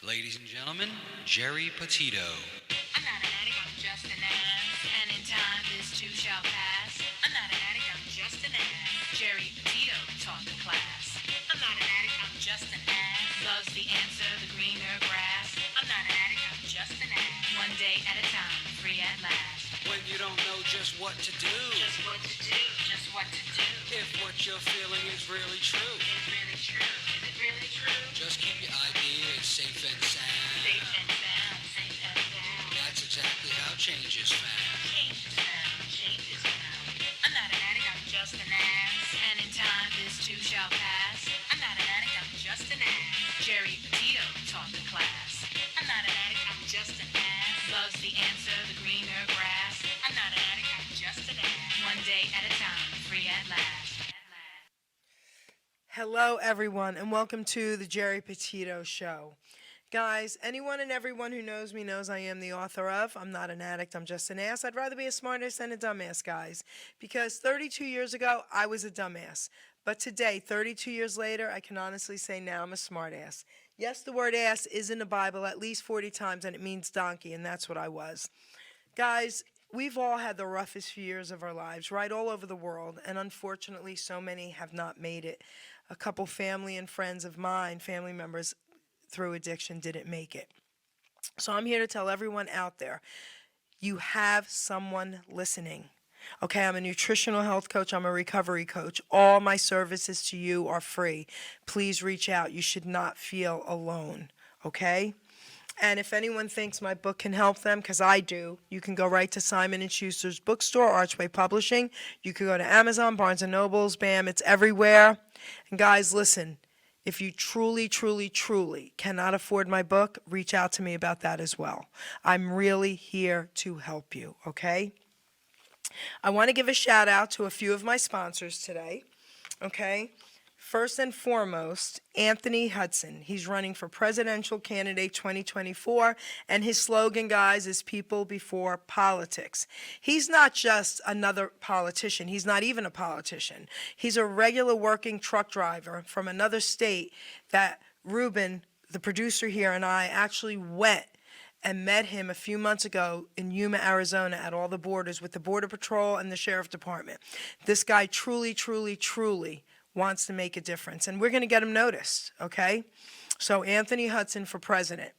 Ladies and gentlemen, Jerry Petito. I'm not an addict, I'm just an ass. And in time, this too shall pass. I'm not an addict, I'm just an ass. Jerry Petito taught the class. I'm not an addict, I'm just an ass. Loves the answer, the greener grass. I'm not an addict, I'm just an ass. One day at a time, free at last. When you don't know just what to do, Just what to do, just what to do. if what you're feeling is really true, Is really true, is it really true? just keep your ideas safe and sound. Safe and sound, safe and sound. That's exactly how change is found. Change is found, change is found. I'm not an addict, I'm just an ass. And in time, this too shall pass. I'm not an addict, I'm just an ass. Jerry Petito taught the class. I'm not an addict, I'm just an ass. Loves the answer, the greener grass. I'm not an addict, I'm just an ass. One day at a time, free at last. Hello, everyone, and welcome to the Jerry Petito Show. Guys, anyone and everyone who knows me knows I am the author of I'm Not an Addict, I'm Just an Ass. I'd rather be a smartass than a dumbass, guys, because 32 years ago, I was a dumbass. But today, 32 years later, I can honestly say now I'm a smartass. Yes, the word ass is in the Bible at least 40 times, and it means donkey, and that's what I was. Guys, we've all had the roughest few years of our lives, right, all over the world, and unfortunately, so many have not made it. A couple family and friends of mine, family members, through addiction, didn't make it. So I'm here to tell everyone out there, you have someone listening. Okay, I'm a nutritional health coach. I'm a recovery coach. All my services to you are free. Please reach out. You should not feel alone, okay? And if anyone thinks my book can help them, because I do, you can go right to Simon & Schuster's bookstore, Archway Publishing. You can go to Amazon, Barnes & Nobles, BAM, it's everywhere. And guys, listen, if you truly, truly, truly cannot afford my book, reach out to me about that as well. I'm really here to help you, okay? I want to give a shout out to a few of my sponsors today, okay? First and foremost, Anthony Hudson. He's running for presidential candidate 2024, and his slogan, guys, is people before politics. He's not just another politician. He's not even a politician. He's a regular working truck driver from another state that Ruben, the producer here, and I actually went and met him a few months ago in Yuma, Arizona at all the borders with the Border Patrol and the Sheriff Department. This guy truly, truly, truly wants to make a difference, and we're going to get him noticed, okay? So Anthony Hudson for president.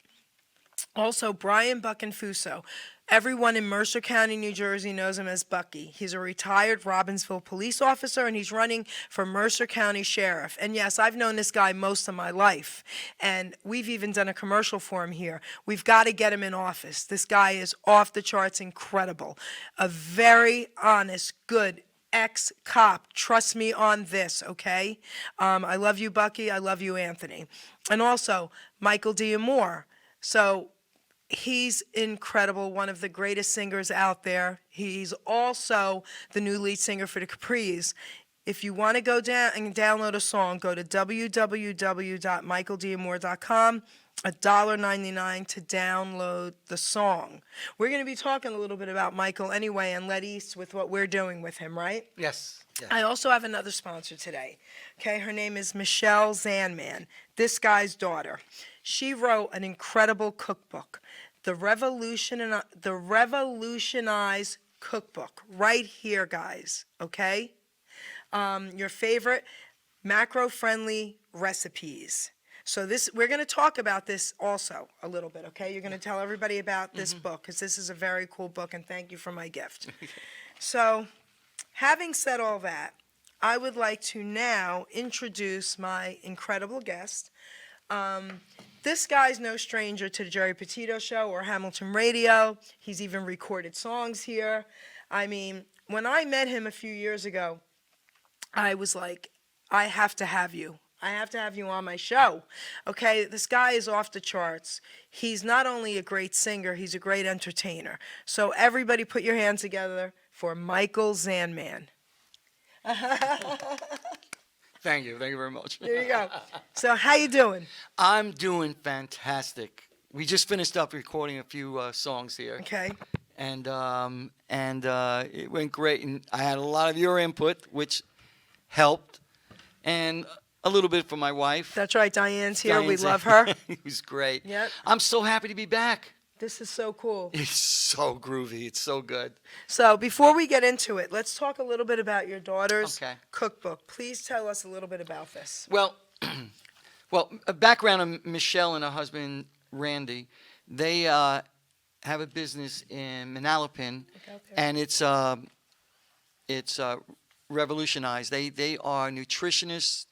Also, Brian Buckenfuso. Everyone in Mercer County, New Jersey knows him as Bucky. He's a retired Robbinsville police officer, and he's running for Mercer County Sheriff. And yes, I've known this guy most of my life, and we've even done a commercial for him here. We've got to get him in office. This guy is off the charts incredible. A very honest, good ex-cop. Trust me on this, okay? I love you, Bucky. I love you, Anthony. And also, Michael D'Amore. So he's incredible, one of the greatest singers out there. He's also the new lead singer for the Capris. If you want to go down and download a song, go to www.michaeldamore.com. $1.99 to download the song. We're going to be talking a little bit about Michael anyway and Let East with what we're doing with him, right? Yes. I also have another sponsor today. Okay, her name is Michelle Zandman, this guy's daughter. She wrote an incredible cookbook, the Revolutionized Cookbook, right here, guys, okay? Your favorite macro-friendly recipes. So we're going to talk about this also a little bit, okay? You're going to tell everybody about this book, because this is a very cool book, and thank you for my gift. So, having said all that, I would like to now introduce my incredible guest. This guy's no stranger to the Jerry Petito Show or Hamilton Radio. He's even recorded songs here. I mean, when I met him a few years ago, I was like, I have to have you. I have to have you on my show. Okay, this guy is off the charts. He's not only a great singer, he's a great entertainer. So everybody put your hands together for Michael Zandman. Thank you very much. There you go. So how you doing? I'm doing fantastic. We just finished up recording a few songs here, Okay. and it went great. And I had a lot of your input, which helped. And a little bit for my wife. That's right. Diane's here. We Diane's- love her. It was great. Yep. I'm so happy to be back. This is so cool. It's so groovy. It's so good. So before we get into it, let's talk a little bit about your daughter's Okay. cookbook. Please tell us a little bit about this. Well, a background of Michelle and her husband Randy. They have a business in Manalapan, Look out there. and it's revolutionized. They are nutritionists.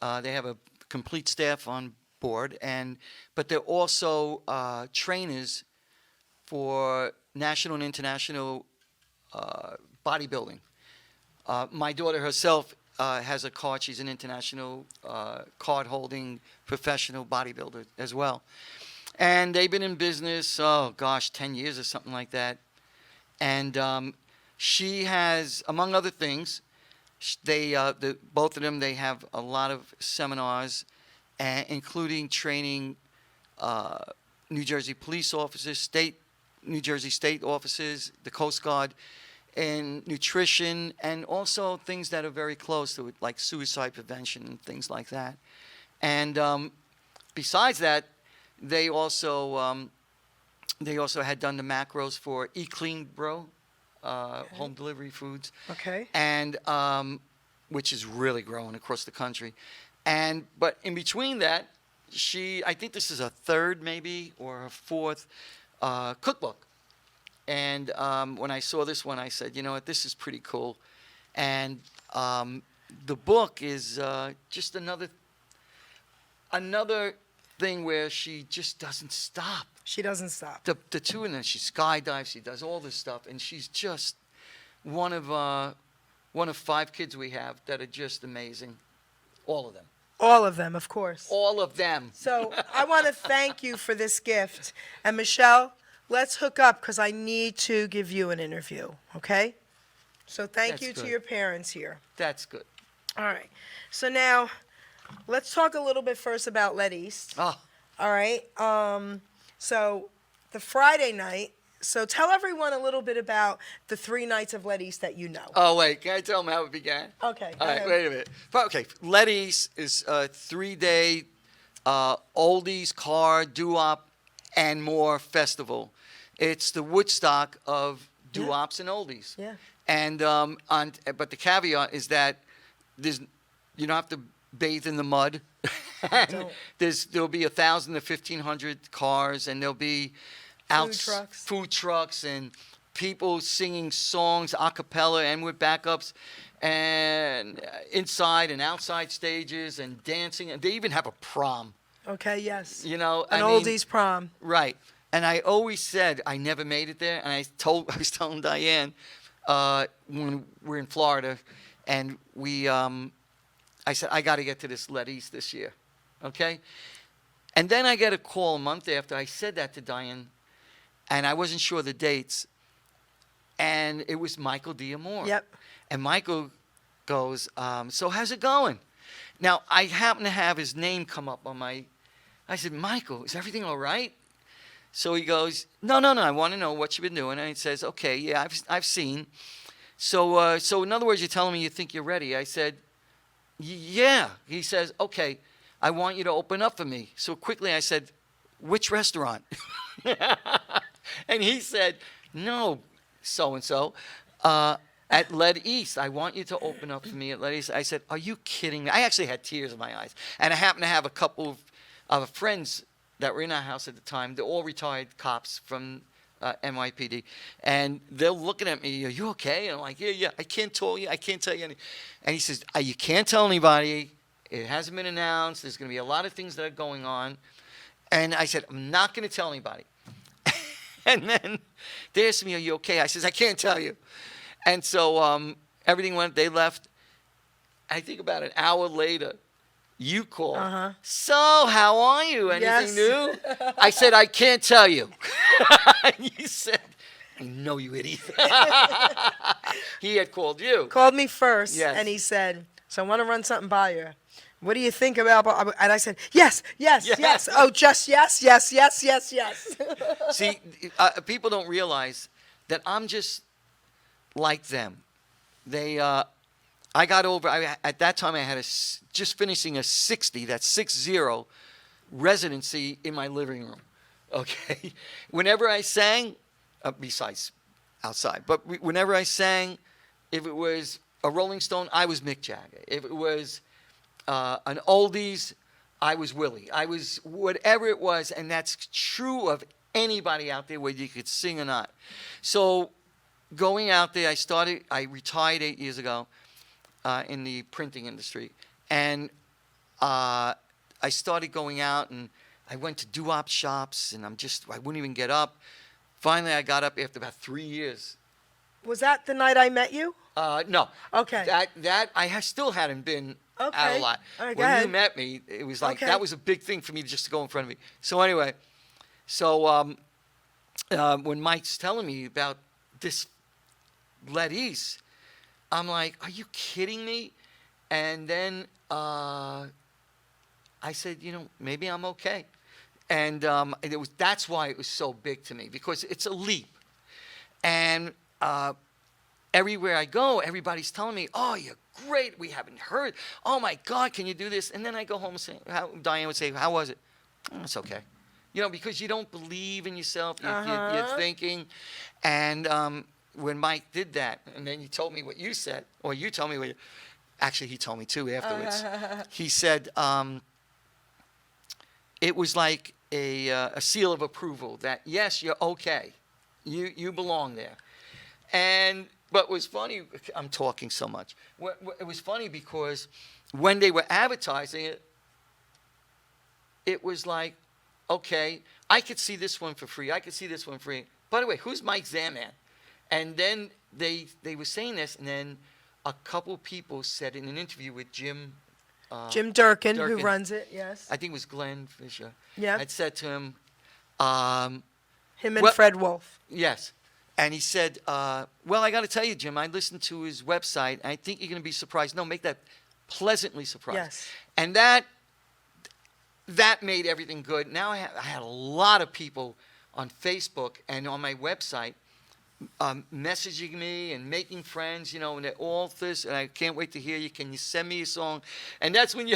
They have a complete staff on board, but they're also trainers for national and international bodybuilding. My daughter herself has a card. She's an international card-holding professional bodybuilder as well. And they've been in business, 10 years or something like that. And she has, among other things, both of them, they have a lot of seminars, including training New Jersey police officers, New Jersey state officers, the Coast Guard, in nutrition, and also things that are very close to it, like suicide prevention and things like that. And besides that, they also had done the macros for eClean Bro, home delivery foods, Okay. and which is really growing across the country. But in between that, I think this is a third maybe or a fourth cookbook. And when I saw this one, I said, you know what, this is pretty cool. And the book is just another thing where she just doesn't stop. She doesn't stop. The two of them, she skydives, she does all this stuff, and she's just one of 5 kids we have that are just amazing. All of them. All of them, of course. All of them. So I want to thank you for this gift. And Michelle, let's hook up because I need to give you an interview, okay? So thank That's you to good. your parents here. That's good. All right. So now let's talk a little bit first about Let East. Oh, All right. So the Friday night. So tell everyone a little bit about the 3 nights of Let East that you know. wait, can I tell them how it began? Okay. Go All right, ahead. wait a minute. Okay, Let East is a 3-day oldies, car, doo-wop, and more festival. It's the Woodstock of doo-wops and oldies. Yeah. And but the caveat is that you don't have to bathe in the mud. Don't. There'll be 1,000 to 1,500 cars, and there'll be food trucks and people singing songs a cappella and with backups, and inside and outside stages and dancing. And they even have a prom. Okay. Yes. You know, An I mean, oldies prom. right. And I always said I never made it there. And I was telling Diane when we're in Florida, and I said I got to get to this Let East this year, okay? And then I get a call a month after I said that to Diane, and I wasn't sure the dates, and it was Michael D'Amore. Yep. And Michael goes, so how's it going? Now, I happen to have his name come up on I said, Michael, is everything all right? So he goes, no, I want to know what you've been doing. And he says, okay, yeah, I've seen. So in other words, you're telling me you think you're ready. I said, yeah. He says, okay, I want you to open up for me. So quickly I said, which restaurant? And he said, no, so-and-so, at Let East. I want you to open up for me at Let East. I said, are you kidding me? I actually had tears in my eyes. And I happened to have a couple of friends that were in our house at the time. They're all retired cops from NYPD. And they're looking at me, are you okay? And I'm like, yeah, I can't tell you anything. And he says, you can't tell anybody. It hasn't been announced. There's going to be a lot of things that are going on. And I said, I'm not going to tell anybody. And then they asked me, are you okay? I says, I can't tell you. And so everything went, they left. I think about an hour later, you called. Uh-huh. So, how are you? Yes. Anything new? I said, I can't tell you. And you said, I know you idiot. He had called you. Called me first, Yes. and he said, so I want to run something by you. What do you think about? And I said, yes. Oh, just yes. See, people don't realize that I'm just like them. I got over. At that time, I had just finishing a 60. That's 60 residency in my living room. Okay, whenever I sang, besides outside, but whenever I sang, if it was a Rolling Stone, I was Mick Jagger. If it was an oldies, I was Willie. I was whatever it was, and that's true of anybody out there, whether you could sing or not. So going out there, I retired 8 years ago in the printing industry, and I started going out, and I went to doo-wop shops, and I wouldn't even get up. Finally, I got up after about 3 years. Was that the night I met you? No. Okay. That I still hadn't been out Okay. a lot. All right, go When ahead. you met me, it was like Okay. that was a big thing for me just to go in front of me. So anyway, when Mike's telling me about this Let East, I'm like, are you kidding me? And then I said, maybe I'm okay. And that's why it was so big to me, because it's a leap. And everywhere I go, everybody's telling me, oh, you're great. We haven't heard. Oh, my God, can you do this? And then I go home and say, Diane would say, how was it? Oh, it's okay. Because you don't believe in yourself. You're thinking. And when Mike did that, and then you told me what you said, or you told me actually, he told me too afterwards. He said it was like a seal of approval that, yes, you're okay. You belong there. But it was funny, I'm talking so much. It was funny because when they were advertising it, it was like, okay, I could see this one for free. I could see this one free. By the way, who's Mike Zandman? And then they were saying this, and then a couple people said in an interview with Jim Durkin, who Durkin. runs it, yes. I think it was Glenn Fisher. Yeah. I'd said to him, Him and Fred Wolf. yes. And he said, well, I got to tell you, Jim, I listened to his website, and I think you're going to be surprised. No, make that pleasantly surprised. Yes. And that made everything good. Now I had a lot of people on Facebook and on my website messaging me and making friends, and they're all this, and I can't wait to hear you. Can you send me a song? And that's when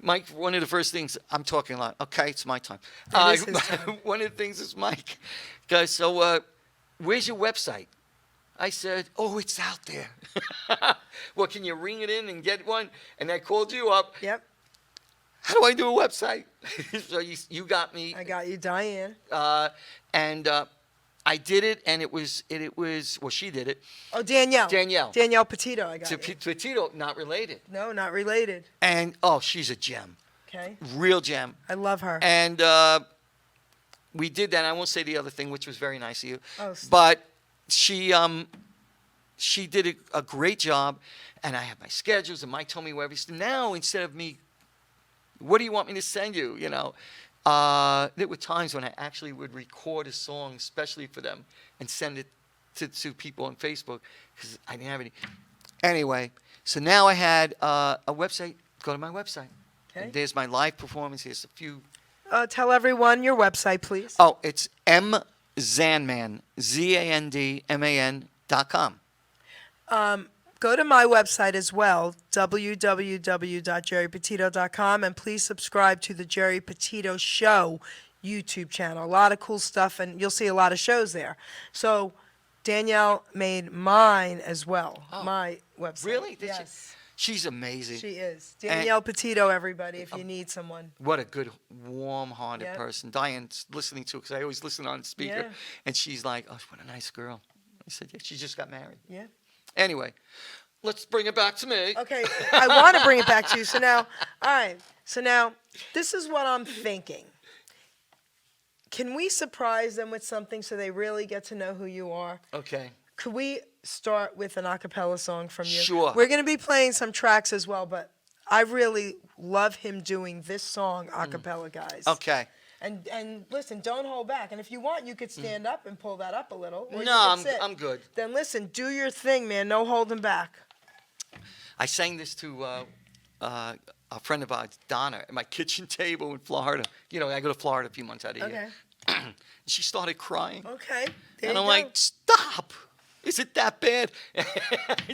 Mike, one of the first things, I'm talking a lot. Okay, it's my time. It is his time. One of the things is Mike goes, so where's your website? I said, oh, it's out there. Well, can you ring it in and get one? And I called you up. Yep. How do I do a website? So you got me. I got you, Diane. And I did it, and it was well, she did it. Oh, Danielle. Danielle Petito, I got To you. Petito, not related. No, not related. And she's a gem, Okay. real gem. I love her. And we did that. I won't say the other thing, which was very nice of you. Oh, stop. But she did a great job, and I have my schedules, and Mike told me where everything. Now, instead of me, what do you want me to send you? There were times when I actually would record a song, especially for them, and send it to people on Facebook because I didn't have any. Anyway, so now I had a website. Go to my website. Okay. And there's my live performance. Here's a few. Tell everyone your website, please. Oh, it's mzandman, ZANDMAN.com. Go to my website as well, www.gerrypetito.com, and please subscribe to the Jerry Petito Show YouTube channel. A lot of cool stuff, and you'll see a lot of shows there. So Danielle made mine as well, my website. Really? Did Yes. She's amazing. She is. Danielle Petito, everybody, if you need someone. What a good, warm-hearted Yep. person. Diane's listening to it because I always listen on speaker. Yeah. And she's like, oh, what a nice girl. I said, yeah, she just got married. Yeah. Anyway, let's bring it back to me. Okay, I want to bring it back to you. So now, all right. So now, this is what I'm thinking. Can we surprise them with something so they really get to know who you are? Okay. Could we start with an a cappella song from you? Sure. We're going to be playing some tracks as well, but I really love him doing this song a cappella, guys. Okay. And listen, don't hold back. And if you want, you could stand up and pull that up a little. Or you No, could sit. I'm good. Then listen, do your thing, man. No holding back. I sang this to a friend of ours, Donna, at my kitchen table in Florida. I go to Florida a few months out of the year. Okay. She started crying. Okay. There And you I'm go. like, stop. Is it that bad?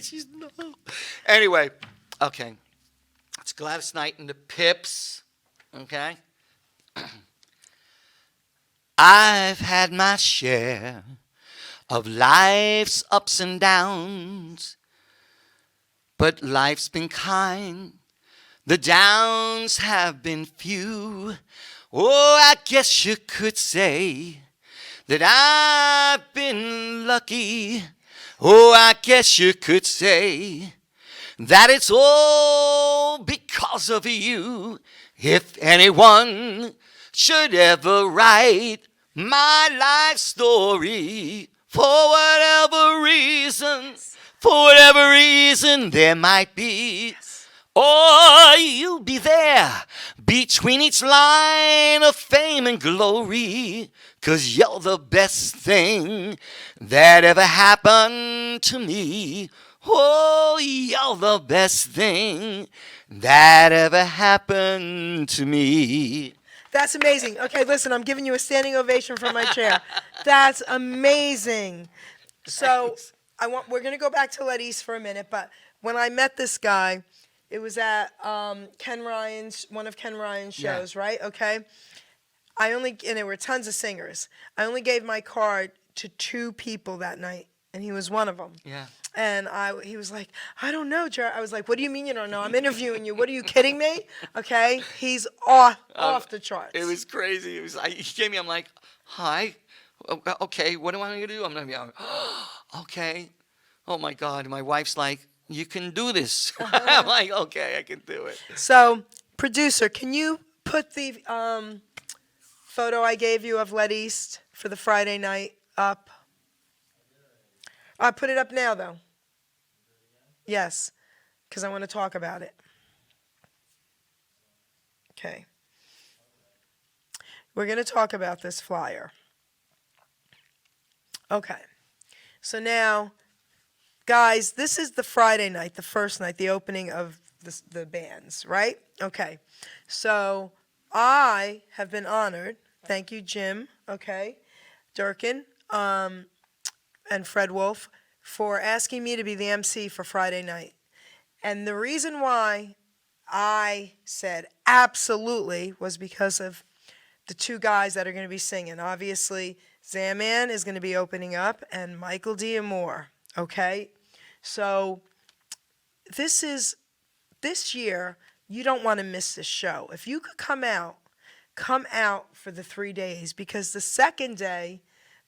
She's no. Anyway, okay. It's Gladys Knight and the Pips. Okay. I've had my share of life's ups and downs, but life's been kind. The downs have been few. Oh, I guess you could say that I've been lucky. Oh, I guess you could say that it's all because of you. If anyone should ever write my life story, for whatever reason there might be, or you'll be there between each line of fame and glory, 'cause you're the best thing that ever happened to me. Oh, you're the best thing that ever happened to me. That's amazing. Okay, listen, I'm giving you a standing ovation from my chair. That's amazing. So we're gonna go back to Let East for a minute, but when I met this guy, it was at Ken Ryan's, one of Ken Ryan's shows, right? Okay. And there were tons of singers. I only gave my card to 2 people that night, and he was one of them. Yeah. And he was like, I don't know, Jared. I was like, what do you mean you don't know? I'm interviewing you. What are you kidding me? Okay. He's off the charts. It was crazy. It was like, he came me, I'm like, hi. Okay, what do I want to do? I'm going to be like, okay. Oh my God. My wife's like, you can do this. I'm like, okay, I can do it. So, producer, can you put the photo I gave you of Let East for the Friday night up? Put it up now, though. Yes, because I want to talk about it. Okay. We're going to talk about this flyer. Okay. So now, guys, this is the Friday night, the first night, the opening of the bands, right? Okay. So I have been honored. Thank you, Jim, okay, Durkin, and Fred Wolf, for asking me to be the MC for Friday night. And the reason why I said absolutely was because of the 2 guys that are going to be singing. Obviously, Zandman is going to be opening up, and Michael D. Moore, okay? So this year, you don't want to miss this show. If you could come out for the 3 days, because the second day,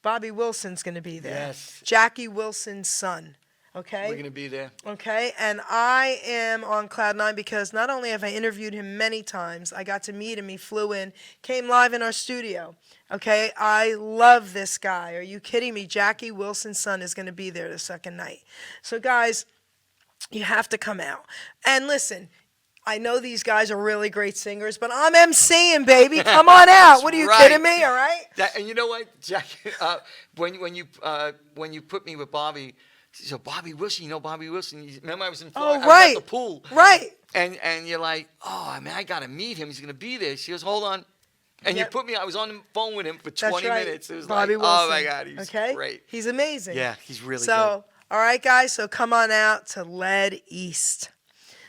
Bobby Wilson's going to be there. Yes. Jackie Wilson's son. Okay? We're going to be there. Okay? And I am on cloud 9 because not only have I interviewed him many times, I got to meet him. He flew in, came live in our studio. Okay? I love this guy. Are you kidding me? Jackie Wilson's son is going to be there the second night. So, guys, you have to come out. And listen, I know these guys are really great singers, but I'm MCing, baby. Come on out. What are you kidding me? All right. And you know what, Jack? When you put me with Bobby, so Bobby Wilson, you know Bobby Wilson. Remember I was in Florida. Oh, right. I was at the pool. Right. And you're like, oh, man, I gotta meet him. He's gonna be there. She goes, hold on. And you put me. I was on the phone with him for 20 minutes. It was Bobby like, Wilson. oh my God, he's great. He's amazing. Yeah, he's really good. So, all right, guys. So come on out to Let East.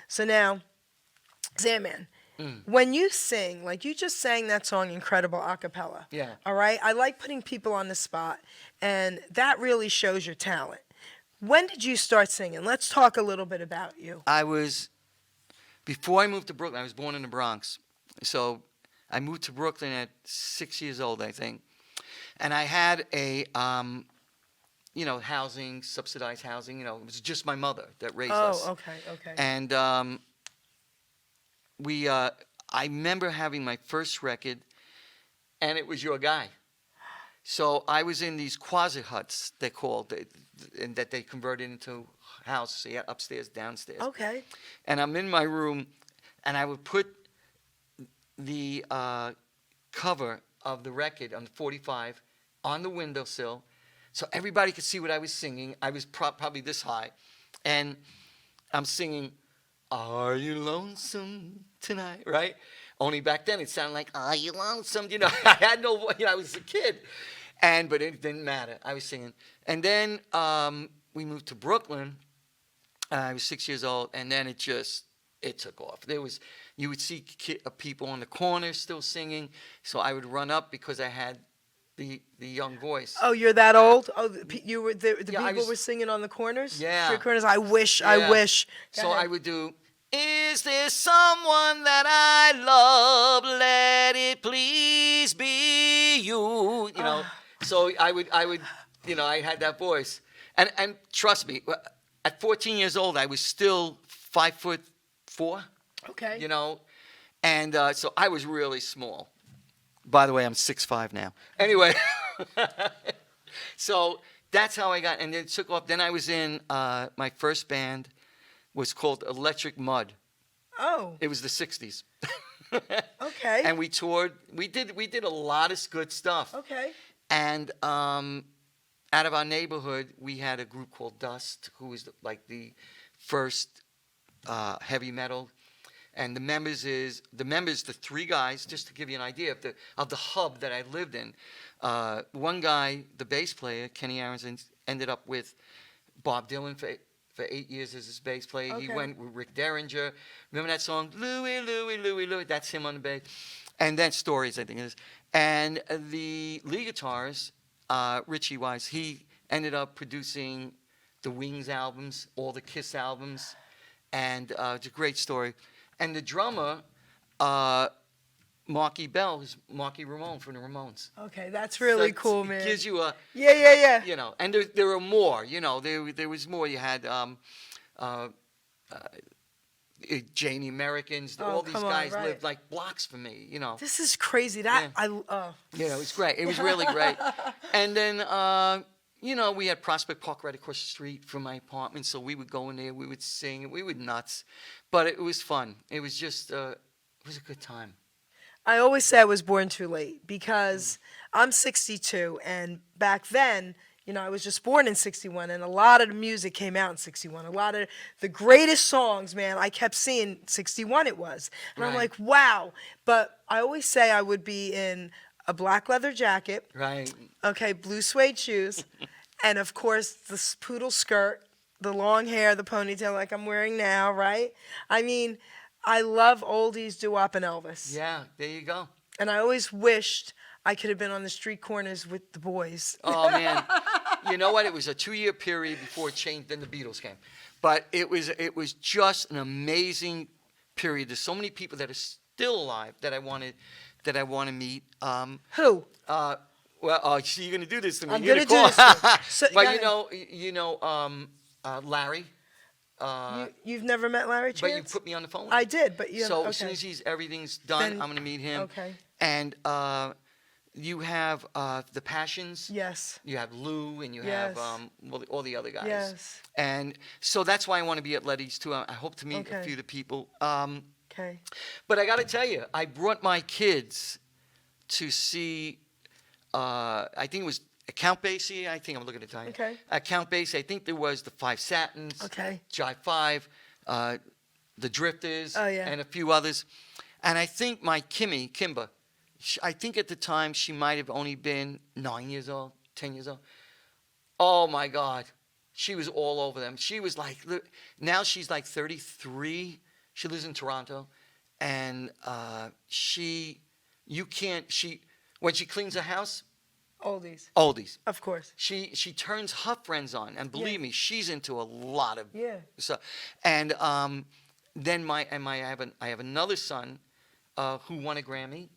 So now, Zandman, when you sing, like you just sang that song Incredible a cappella. Yeah. All right? I like putting people on the spot, and that really shows your talent. When did you start singing? Let's talk a little bit about you. Before I moved to Brooklyn, I was born in the Bronx. So I moved to Brooklyn at 6 years old, I think. And I had a, housing, subsidized housing. It was just my mother that raised us. Oh, okay. And I remember having my first record, and it was your guy. So I was in these quasi huts, they're called, and that they converted into houses. So you had upstairs, downstairs. Okay. And I'm in my room, and I would put the cover of the record on the 45 on the windowsill, so everybody could see what I was singing. I was probably this high, and I'm singing, "Are you lonesome tonight?" Right? Only back then it sounded like, "Are you lonesome?" I had no voice. I was a kid, but it didn't matter. I was singing, and then we moved to Brooklyn. I was 6 years old, and then it took off. You would see people on the corner still singing, so I would run up because I had the young voice. Oh, you're that old? Oh, you were the Yeah, people were singing on the corners. Yeah. Street corners. I wish. Yeah. I wish. Go So ahead. I would do, is there someone that I love? Let it please be you. You know, so I would, I had that voice. And trust me, at 14 years old, I was still 5'4", Okay. you know, and so I was really small. By the way, I'm 6'5" now. Anyway, so that's how I got, and it took off. Then I was in, my first band was called Electric Mud. Oh. It was the 60s. Okay. And we toured. We did a lot of good stuff. Okay. And out of our neighborhood, we had a group called Dust, who was like the first heavy metal. And the members, the three guys, just to give you an idea of the hub that I lived in. One guy, the bass player, Kenny Aronson, ended up with Bob Dylan for 8 years as his bass player. Okay. He went with Rick Derringer. Remember that song, Louie, Louie, Louie, Louie? That's him on the bass. And then Stories, I think it is. And the lead guitarist, Richie Wise, he ended up producing the Wings albums, all the Kiss albums, and it's a great story. And the drummer, Marky Bell, is Marky Ramone from the Ramones. Okay, that's really So cool, it man. gives you a, Yeah. and there were more, there was more. You had Janie Americans, Oh, all these come on, guys right. lived like blocks from me, This is crazy. That Yeah. It was great. It was really great. And then, we had Prospect Park right across the street from my apartment, so we would go in there, we would sing, we would nuts. But it was fun. It was just, it was a good time. I always say I was born too late because I'm 62, and back then, I was just born in 61, and a lot of the music came out in 61. A lot of the greatest songs, man, I kept seeing 61 it was. And I'm Right. like, wow. But I always say I would be in a black leather jacket, Right. okay, blue suede shoes, and of course the poodle skirt, the long hair, the ponytail like I'm wearing now, right? I mean, I love oldies, doo-wop, and Elvis. Yeah, there you go. And I always wished I could have been on the street corners with the boys. Oh, man. You know what? It was a 2-year period before it changed, then the Beatles came. But it was just an amazing period. There's so many people that are still alive that I want to meet. Who? So you're going to do this to me. I'm You're gonna gonna do call- this to you. So, But go Larry. You've never met Larry Chance? But you put me on the phone. I did, but you. So okay. as soon as everything's done, Then- I'm going to meet him. Okay. And you have the Passions. Yes. You have Lou, and you Yes. have all the other guys. Yes. And so that's why I want to be at Letty's too. I hope to meet a Okay. few of the people. Okay. But I got to tell you, I brought my kids to see. I think it was Count Basie. I think I'm looking at the time. Okay. Count Basie. I think there was the Five Satins. Okay. Jive Five, the Drifters, Oh, yeah. and a few others. And I think my Kimba. I think at the time she might have only been 9 years old, 10 years old. Oh my God. She was all over them. She was like, now she's like 33. She lives in Toronto. And when she cleans her house, oldies. Of course. She turns her friends on. And believe me, she's into a lot of Yeah. stuff. And then I have another son who won a Grammy.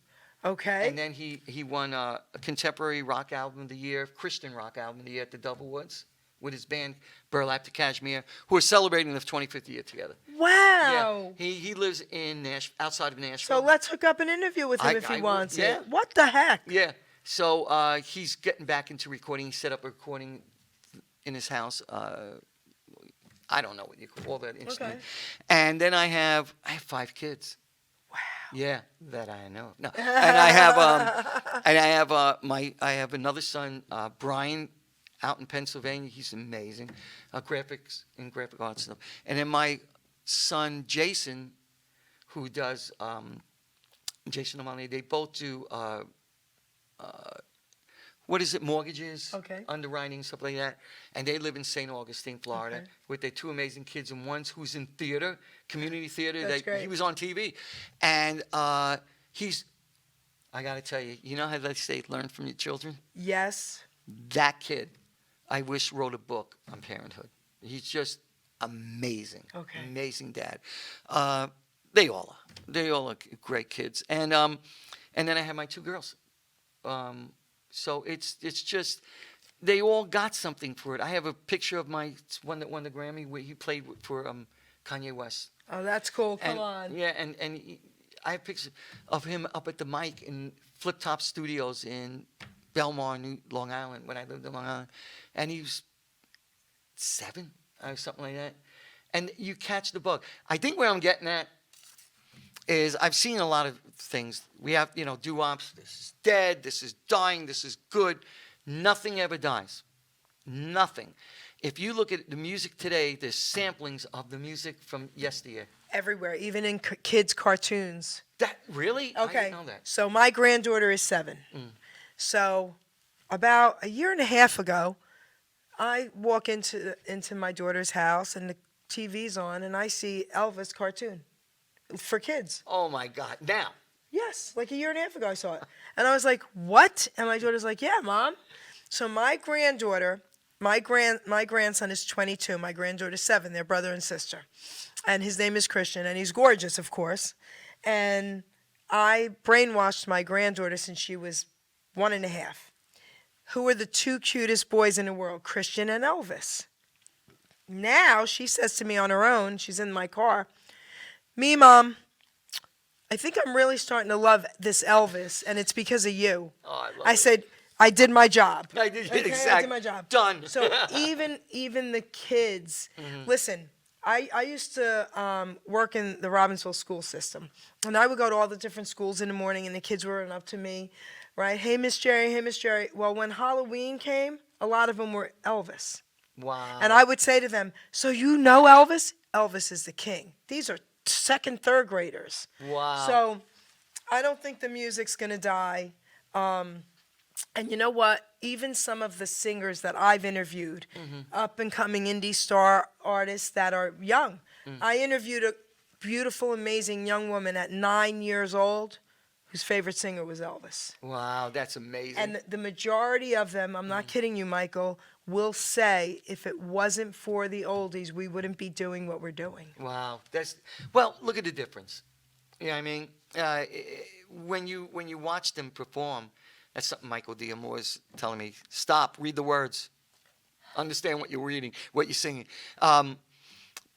Okay. And then he won a contemporary rock album of the year, Christian rock album of the year at the Doublewoods with his band Burlap to Kashmir, who are celebrating the 25th year together. Wow. Yeah, he lives in outside of So Nashville. let's hook up an interview with him if he I would, wants yeah. it. What the heck? Yeah. So he's getting back into recording. He set up a recording in his house. I don't know what you call that instrument. Okay. And then I have 5 kids. Wow. Yeah, that I know. No, and I have I have another son, Brian, out in Pennsylvania. He's amazing, graphics and graphic arts stuff. And then my son Jason, who does Jason Amani. They both do. what is it, mortgages, Okay. underwriting, stuff like that. And they live in St. Augustine, Florida, Okay. with their two amazing kids. And one's who's in theater, community theater. That's He great. was on TV. And he's, I got to tell you, you know how they say learn from your children? Yes. That kid, I wish, wrote a book on parenthood. He's just amazing. Okay. Amazing dad. They all are. They all are great kids. And then I have my two girls. So it's just they all got something for it. I have a picture of my one that won the Grammy where he played for Kanye West. Oh, that's cool. Come And, on. Yeah, and I have pictures of him up at the mic in Flip Top Studios in Belmar, Long Island, when I lived in Long Island. And he was 7 or something like that. And you catch the bug. I think where I'm getting at is I've seen a lot of things. We have, doo-wops. This is dead. This is dying. This is good. Nothing ever dies. Nothing. If you look at the music today, there's samplings of the music from yesteryear. Everywhere, even in kids' cartoons. That really? I Okay. didn't know that. So my granddaughter is 7. So about a year and a half ago, I walk into my daughter's house and the TV's on and I see Elvis cartoon for kids. Oh my God! Now, Yes, like a year and a half ago I saw it. And I was like, "What?" And my daughter's like, "Yeah, Mom." So my granddaughter, my grandson is 22, my granddaughter's 7, they're brother and sister. And his name is Christian and he's gorgeous, of course. And I brainwashed my granddaughter since she was 1.5. Who are the 2 cutest boys in the world, Christian and Elvis? Now she says to me on her own, she's in my car, "Me, Mom, I think I'm really starting to love this Elvis, and it's because of you." oh, I love I it. said, "I did my job." I did Okay, I exactly. did my job. Done. So even the kids, listen. I used to work in the Robbinsville school system, and I would go to all the different schools in the morning, and the kids were running up to me, right? "Hey, Miss Jerry. Hey, Miss Jerry." Well, when Halloween came, a lot of them were Elvis, Wow. and I would say to them, "So you know Elvis? Elvis is the king." These are 2nd, 3rd graders. Wow. So I don't think the music's going to die. And you know what? Even some of the singers that I've interviewed, up and coming indie star artists that are young. I interviewed a beautiful, amazing young woman at 9 years old whose favorite singer was Elvis. Wow, that's amazing. And the majority of them, I'm not kidding you, Michael, will say if it wasn't for the oldies, we wouldn't be doing what we're doing. Wow, well. Look at the difference. You know what I mean? When you watch them perform, that's something Michael D'Amore is telling me. Stop, read the words, understand what you're reading, what you're singing.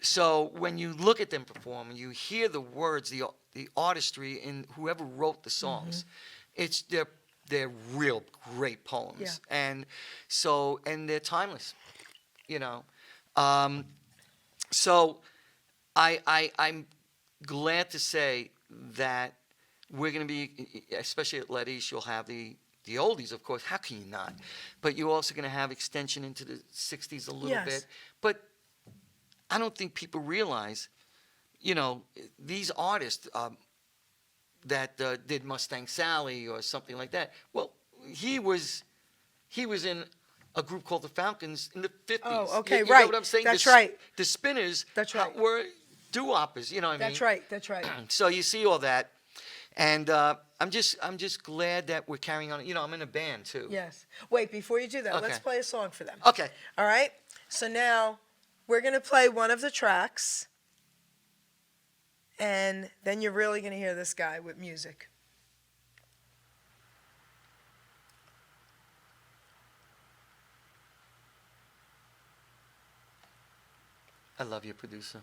So when you look at them perform and you hear the words, the artistry in whoever wrote the songs, it's they're real great poems, and they're timeless, So I'm glad to say that we're going to be, especially at Letty's, you'll have the oldies, of course. How can you not? But you're also going to have extension into the 60s a little bit. But I don't think people realize, these artists that did Mustang Sally or something like that. Well, he was in a group called the Falcons in the 50s. Oh, okay, You right. know what I'm saying? That's right. The Spinners That's right. were doo-woppers, you know what I mean? That's right. That's right. So you see all that. And I'm just glad that we're carrying on. I'm in a band too. Yes. Wait, before you do that, let's Okay. play a song for them. Okay. All right? So now we're going to play one of the tracks, and then you're really going to hear this guy with music. I love you, producer.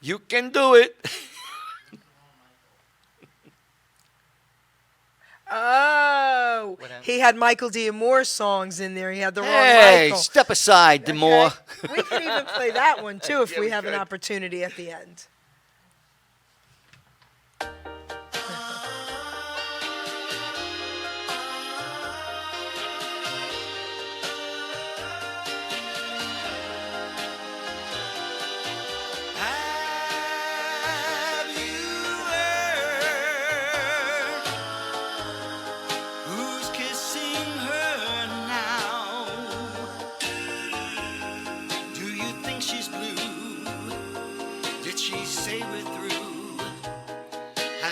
You can do it. Oh, What happened? he had Michael D'Amore songs in there. He had the wrong Hey, Michael. step aside, D'Amore. Okay? We can even play that one too if Yeah, we we have an could. opportunity at the end.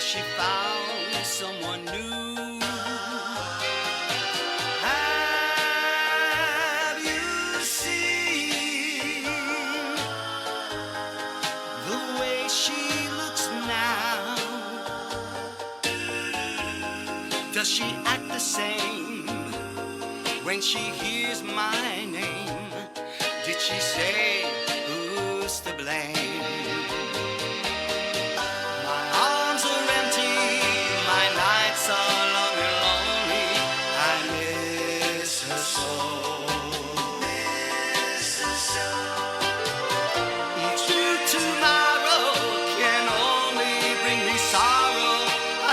she found someone new. Have you seen the way she looks now? Does she act the same when she hears my name? Did she say, who's to blame? My arms are empty, my nights are long and lonely. I miss her so. Each new tomorrow can only bring me sorrow.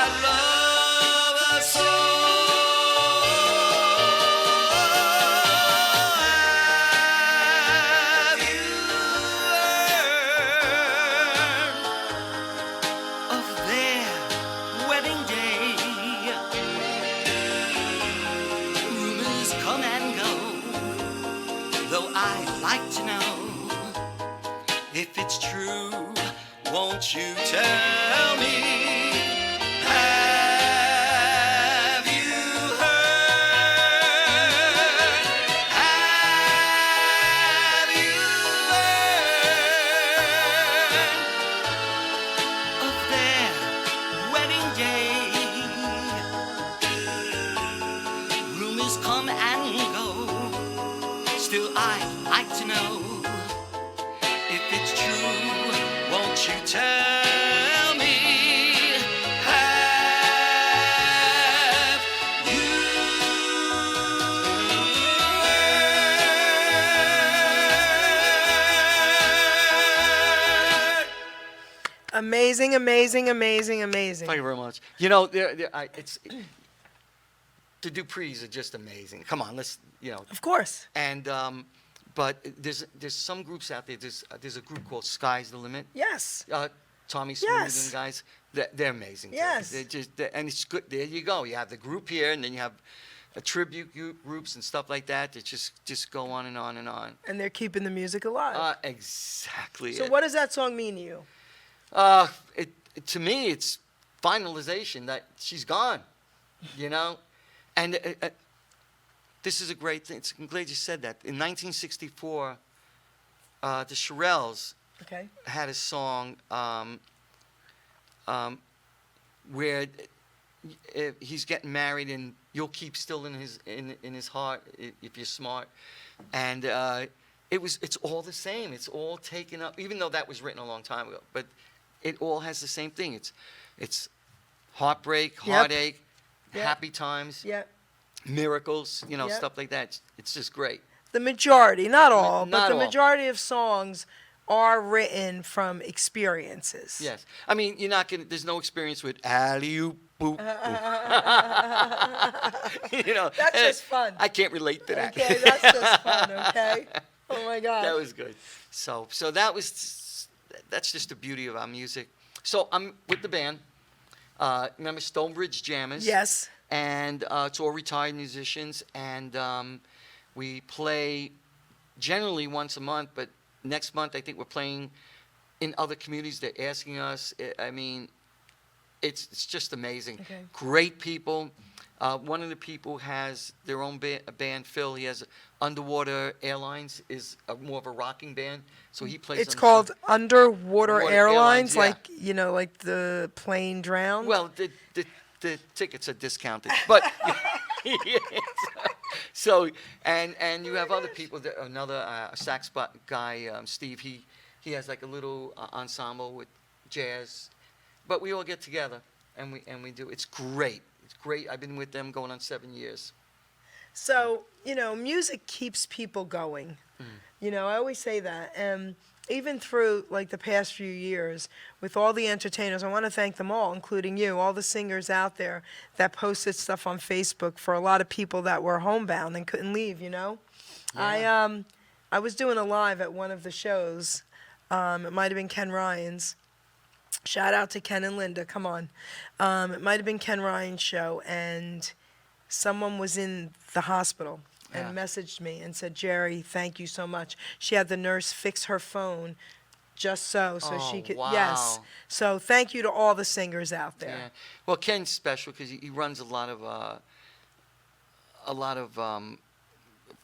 I love her so. Have you heard of their wedding day? Rumors come and go, though I'd like to know if it's true. Won't you tell me? Have you heard? Have you heard of their wedding day? Rumors come and go, still I'd like to know if it's true. Won't you tell me? Have you heard? Amazing, amazing, amazing, amazing. Thank you very much. You know, the Duprees are just amazing. Come on, let's, Of course. and but there's some groups out there. There's a group called Sky's the Limit. Yes. Tommy Smooth Yes. and guys, they're amazing. too. Yes. And it's good. There you go. You have the group here, and then you have a tribute groups and stuff like that. That just go on and on and on. And they're keeping the music alive. Exactly. So what does that song mean to you? To me, it's finalization that she's gone. And this is a great thing. I'm glad you said that. In 1964, the Shirelles Okay. had a song where he's getting married and you'll keep still in his heart if you're smart, and it's all the same. It's all taken up, even though that was written a long time ago. But it all has the same thing. It's heartbreak, heartache, Yep. happy times, Yeah. miracles, Yep. stuff like that. It's just great. The majority, not all, Not but the all. majority of songs are written from experiences. Yes. I mean, you're not gonna. There's no experience with alley-oop, boop. That's just fun. I can't relate to that. Okay, that's just fun, okay? Oh my God. That was good. So that's just the beauty of our music. So I'm with the band. Remember Stonebridge Jammers? Yes. And it's all retired musicians, and we play generally once a month, but next month I think we're playing in other communities. They're asking us. I mean, it's just amazing. Okay. Great people. One of the people has their own band, Phil. He has Underwater Airlines, is more of a rocking band, so he plays. It's on called some- Underwater Water Airlines, Airlines, yeah. like the plane drowned. Well, the tickets are discounted, but so and you have other people. Another sax guy, Steve. He has like a little ensemble with jazz, but we all get together and we do. It's great. It's great. I've been with them going on 7 years. So, music keeps people going. I always say that. And even through like the past few years with all the entertainers, I want to thank them all, including you, all the singers out there that posted stuff on Facebook for a lot of people that were homebound and couldn't leave, Yeah. I was doing a live at one of the shows. It might have been Ken Ryan's. Shout out to Ken and Linda, come on. It might have been Ken Ryan's show, and someone was in the hospital and Yeah. messaged me and said, Jerry, thank you so much. She had the nurse fix her phone just so she Oh, could. Yes. wow. So thank you to all the singers out there. Yeah. Well, Ken's special because he runs a lot of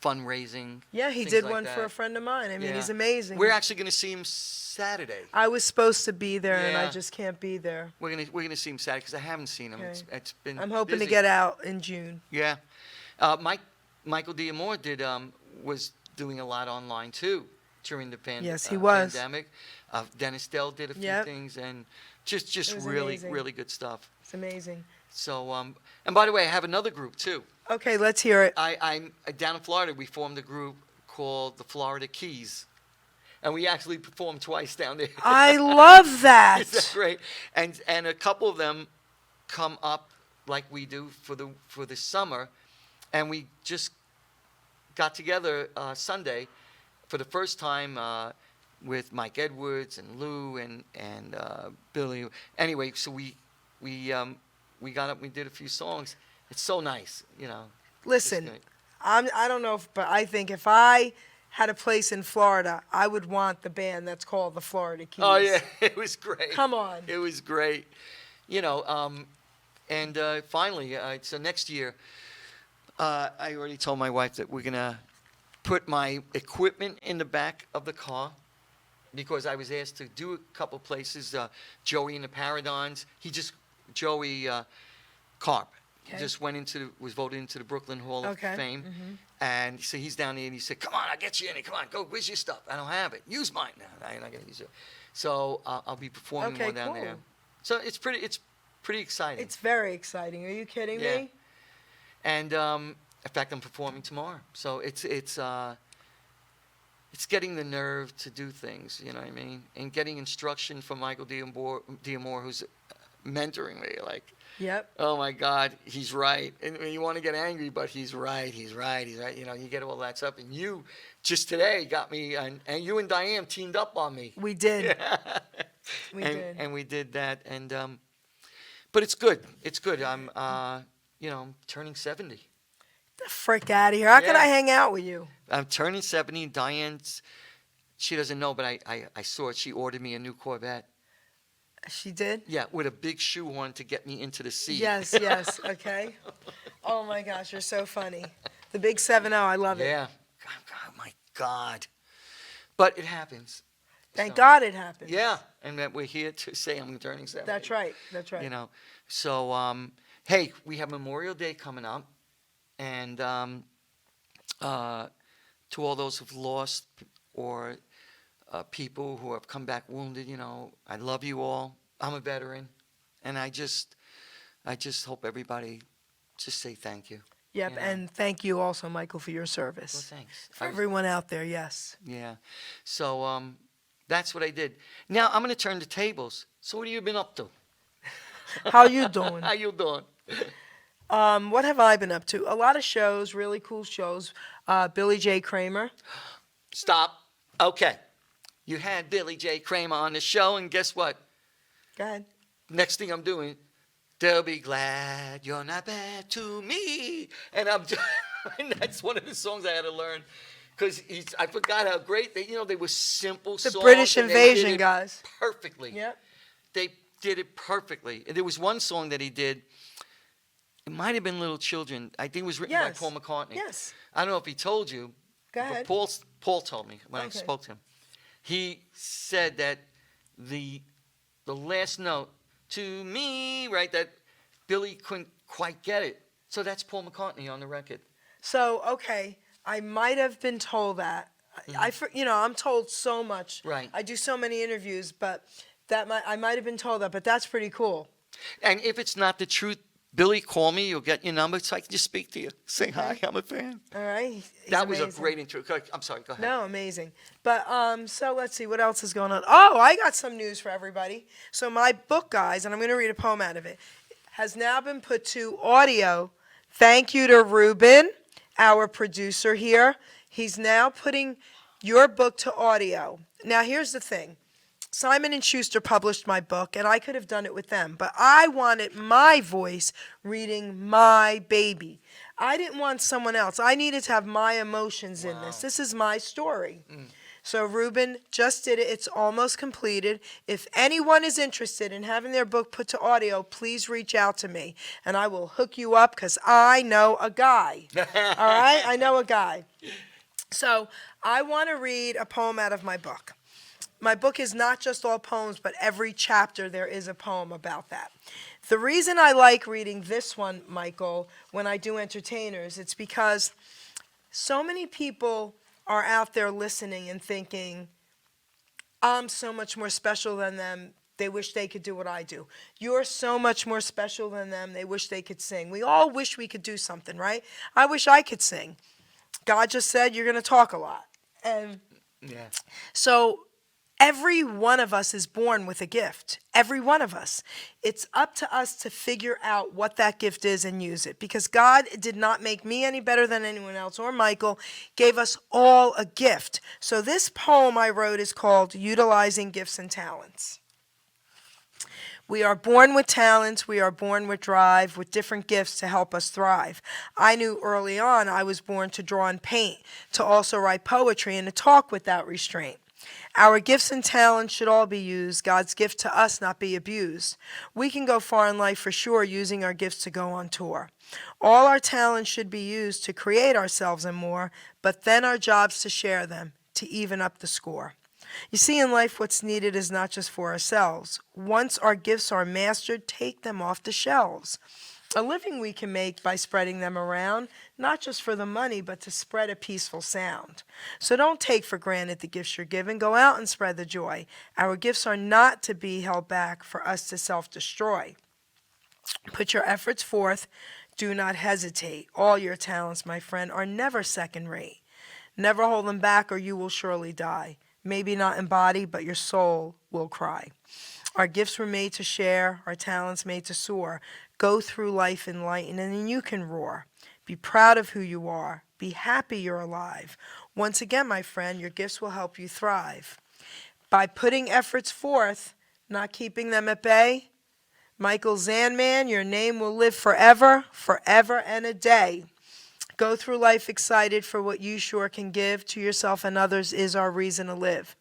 fundraising. Yeah, he things did like one for a that. friend of mine. I mean, Yeah. he's amazing. We're actually going to see him Saturday. I was supposed to be there, and I Yeah. just can't be there. We're gonna see him Saturday because I haven't seen him. Okay. It's been. I'm hoping to busy. get out in June. Yeah. Michael D'Amore was doing a lot online too during the Yes, he was. pandemic. Dennis Dell did a few Yep. things and just It was really amazing. really good stuff. It's amazing. So and by the way, I have another group too. Okay, let's hear it. I'm down in Florida. We formed a group called the Florida Keys, and we actually performed twice down there. I love that. Is that great? And a couple of them come up like we do for the summer, and we just got together Sunday for the first time with Mike Edwards and Lou and Billy. Anyway, so we got up, we did a few songs. It's so nice, you know. Listen, It's great. I don't know, but I think if I had a place in Florida, I would want the band that's called the Florida Keys. Oh yeah, it was great. Come on. It was great. You know, and finally, so next year, I already told my wife that we're gonna put my equipment in the back of the car because I was asked to do a couple places. Joey and the Paradines. Joey Carp. Okay. He just was voted into the Brooklyn Hall of Okay. Fame. And so he's down there and he said, come on, I'll get you in it. Come on, go, where's your stuff? I don't have it. Use mine. No, I'm not going to use it. So I'll be performing Okay, more down there. cool. So it's pretty exciting. It's very exciting. Are you kidding Yeah. me? And in fact, I'm performing tomorrow. So it's getting the nerve to do things, you know what I mean? And getting instruction from Michael D'Amore, who's mentoring me. Like, Yep. oh my God, he's right. And you want to get angry, but he's right. You know, you get all that stuff. And you just today got me, and you and Diane teamed up on me. We did. We and, did. And we did that. And but it's good. It's good. I'm I'm turning 70. The frick out of here. How can Yeah. I hang out with you? I'm turning 70. She doesn't know, but I saw it. She ordered me a new Corvette. She did? Yeah, with a big shoehorn to get me into the seat. Yes, yes. Okay. Oh my gosh, you're so funny. The big 7-0, I love it. Yeah. God, my God. But it happens. Thank So, God it happened. Yeah, and that we're here to say I'm turning 70. That's right. That's right. You know, so hey, we have Memorial Day coming up, and to all those who've lost or people who have come back wounded, you know, I love you all. I'm a veteran, and I just hope everybody just say thank you. Yep, You know. and thank you also, Michael, for your Well, service. thanks. For everyone out there, yes. Yeah. So that's what I did. Now I'm going to turn the tables. So what have you been up to? How you doing? How you doing? What have I been up to? A lot of shows, really cool shows. Billy J. Kramer. Stop. Okay. You had Billy J. Kramer on the show, and guess what? Go ahead. Next thing I'm doing, they'll be glad you're not bad to me. And and that's one of the songs I had to learn. Because I forgot how great they were simple The songs. British and they did Invasion it guys. Perfectly. Yep. They did it perfectly. And there was one song that he did. It might have been Little Children. I think it was written Yes. by Paul McCartney. Yes. I don't know if he told you. Go but ahead. Paul told me when I Okay. spoke to him. He said that the last note, to me, right, that Billy couldn't quite get it. So that's Paul McCartney on the record. So, okay, I might have been told that. I'm told so much. Right. I do so many interviews, but I might have been told that, but that's pretty cool. And if it's not the truth, Billy, call me. You'll get your number so I can just speak to you. Say hi, I'm a fan. All right. He's That was a amazing. great intro. I'm sorry, go ahead. No, amazing. But so let's see what else is going on. Oh, I got some news for everybody. So my book, guys, and I'm going to read a poem out of it, has now been put to audio. Thank you to Ruben, our producer here. He's now putting your book to audio. Now here's the thing. Simon & Schuster published my book, and I could have done it with them, but I wanted my voice reading my baby. I didn't want someone else. I needed to have my emotions in this. This is my story. So Ruben just did it. It's almost completed. If anyone is interested in having their book put to audio, please reach out to me, and I will hook you up because I know a guy. All right? I know a guy. So I want to read a poem out of my book. My book is not just all poems, but every chapter there is a poem about that. The reason I like reading this one, Michael, when I do entertainers, it's because so many people are out there listening and thinking, I'm so much more special than them. They wish they could do what I do. You're so much more special than them. They wish they could sing. We all wish we could do something, right? I wish I could sing. God just said you're going to talk a lot. And Yeah. so every one of us is born with a gift. Every one of us. It's up to us to figure out what that gift is and use it. Because God did not make me any better than anyone else, or Michael, gave us all a gift. So this poem I wrote is called Utilizing Gifts and Talents. We are born with talents, we are born with drive, with different gifts to help us thrive. I knew early on I was born to draw and paint, to also write poetry and to talk without restraint. Our gifts and talents should all be used, God's gift to us not be abused. We can go far in life for sure using our gifts to go on tour. All our talents should be used to create ourselves and more, but then our job's to share them, to even up the score. You see, in life, what's needed is not just for ourselves. Once our gifts are mastered, take them off the shelves. A living we can make by spreading them around, not just for the money, but to spread a peaceful sound. So don't take for granted the gifts you're given. Go out and spread the joy. Our gifts are not to be held back for us to self-destroy. Put your efforts forth. Do not hesitate. All your talents, my friend, are never second rate. Never hold them back or you will surely die. Maybe not in body, but your soul will cry. Our gifts were made to share, our talents made to soar. Go through life enlightened, and then you can roar. Be proud of who you are. Be happy you're alive. Once again, my friend, your gifts will help you thrive. By putting efforts forth, not keeping them at bay, Michael Zandman, your name will live forever, forever and a day. Go through life excited for what you sure can give to yourself and others is our reason to live.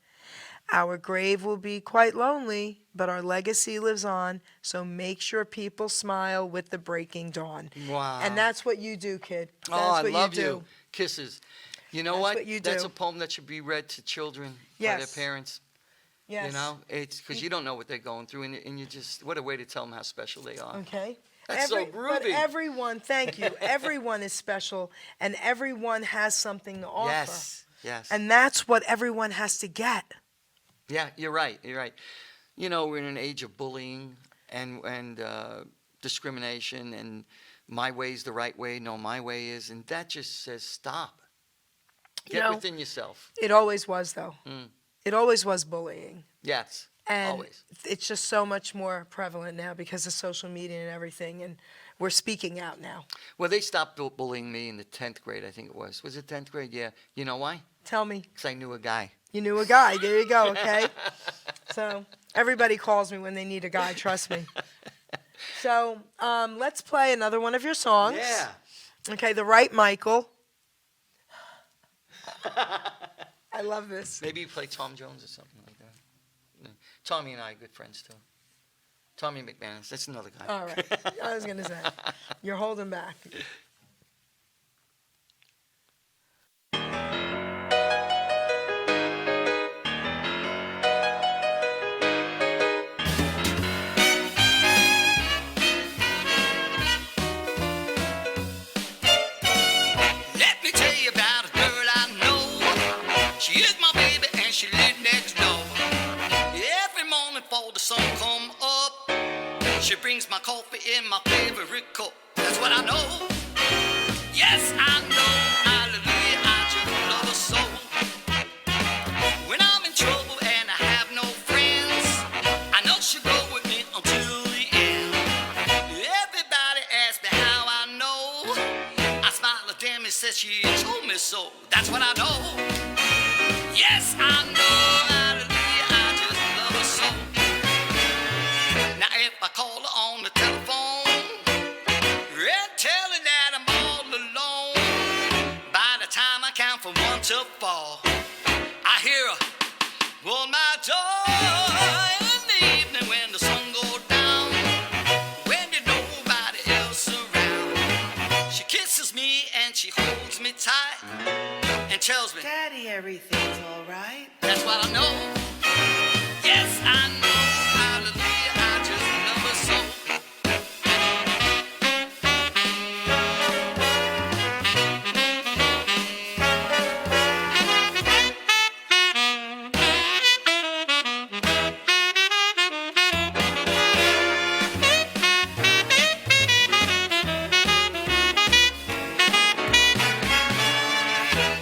Our grave will be quite lonely, but our legacy lives on, so make sure people smile with the breaking dawn. Wow. And that's what you do, kid. That's Oh, I what love you do. you. Kisses. You know That's what? what you That's do. a poem that should be read to children by Yes. their parents. Yes. You know, it's because you don't know what they're going through, and you just, what a way to tell them how special they are. Okay. That's so But groovy. everyone, thank you. Everyone is special, and everyone has something to offer. Yes, yes. And that's what everyone has to get. Yeah, you're right. You're right. You know, we're in an age of bullying and discrimination, and my way's the right way. No, my way is, and that just says stop. You Get know, within yourself. It always was, though. Mm. It always was bullying. Yes, And always. it's just so much more prevalent now because of social media and everything, and we're speaking out now. Well, they stopped bullying me in the 10th grade, I think it was. Was it 10th grade? Yeah. You know why? Tell me, Because I knew a guy. you knew a guy. There you go, okay? So everybody calls me when they need a guy, trust me. So let's play another one of your songs. Yeah. Okay, The Right Michael. I love this. Maybe you play Tom Jones or something like that. Yeah. Tommy and I are good friends, too. Tommy McManus, that's another guy. All right, I was going to say, you're holding back. Let me tell you about a girl I know. She is my baby and she lives next door. Every morning before the sun come up, she brings my coffee in my favorite cup. That's what I know. Yes, I know. Hallelujah, I just love her so. When I'm in trouble and I have no friends, I know she'll go with me until the end. Everybody asks me how I know. I smile at them and says she told me so. That's what I know. Yes, I know. Hallelujah, I just love her so. Now if I call her on the telephone and tell her that I'm all alone, by the time I count from 1 to 4, I hear her. on my door in the evening when the sun goes down, when there's nobody else around. She kisses me and she holds me tight and tells me, Daddy, everything's all right. that's what I know. Yes, I know. Hallelujah, I just love her so.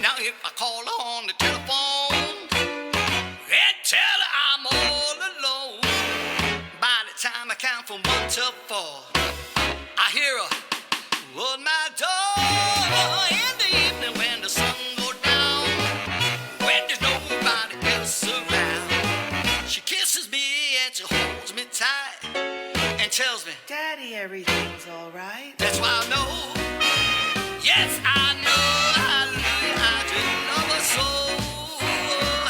Now if I call her on the telephone and tell her I'm all alone, by the time I count from 1 to 4, I hear her on my door in the evening when the sun goes down, when there's nobody else around. She kisses me and she holds me tight and tells me, Daddy, everything's all right. that's why I know. Yes, I know. Hallelujah, I just love her so.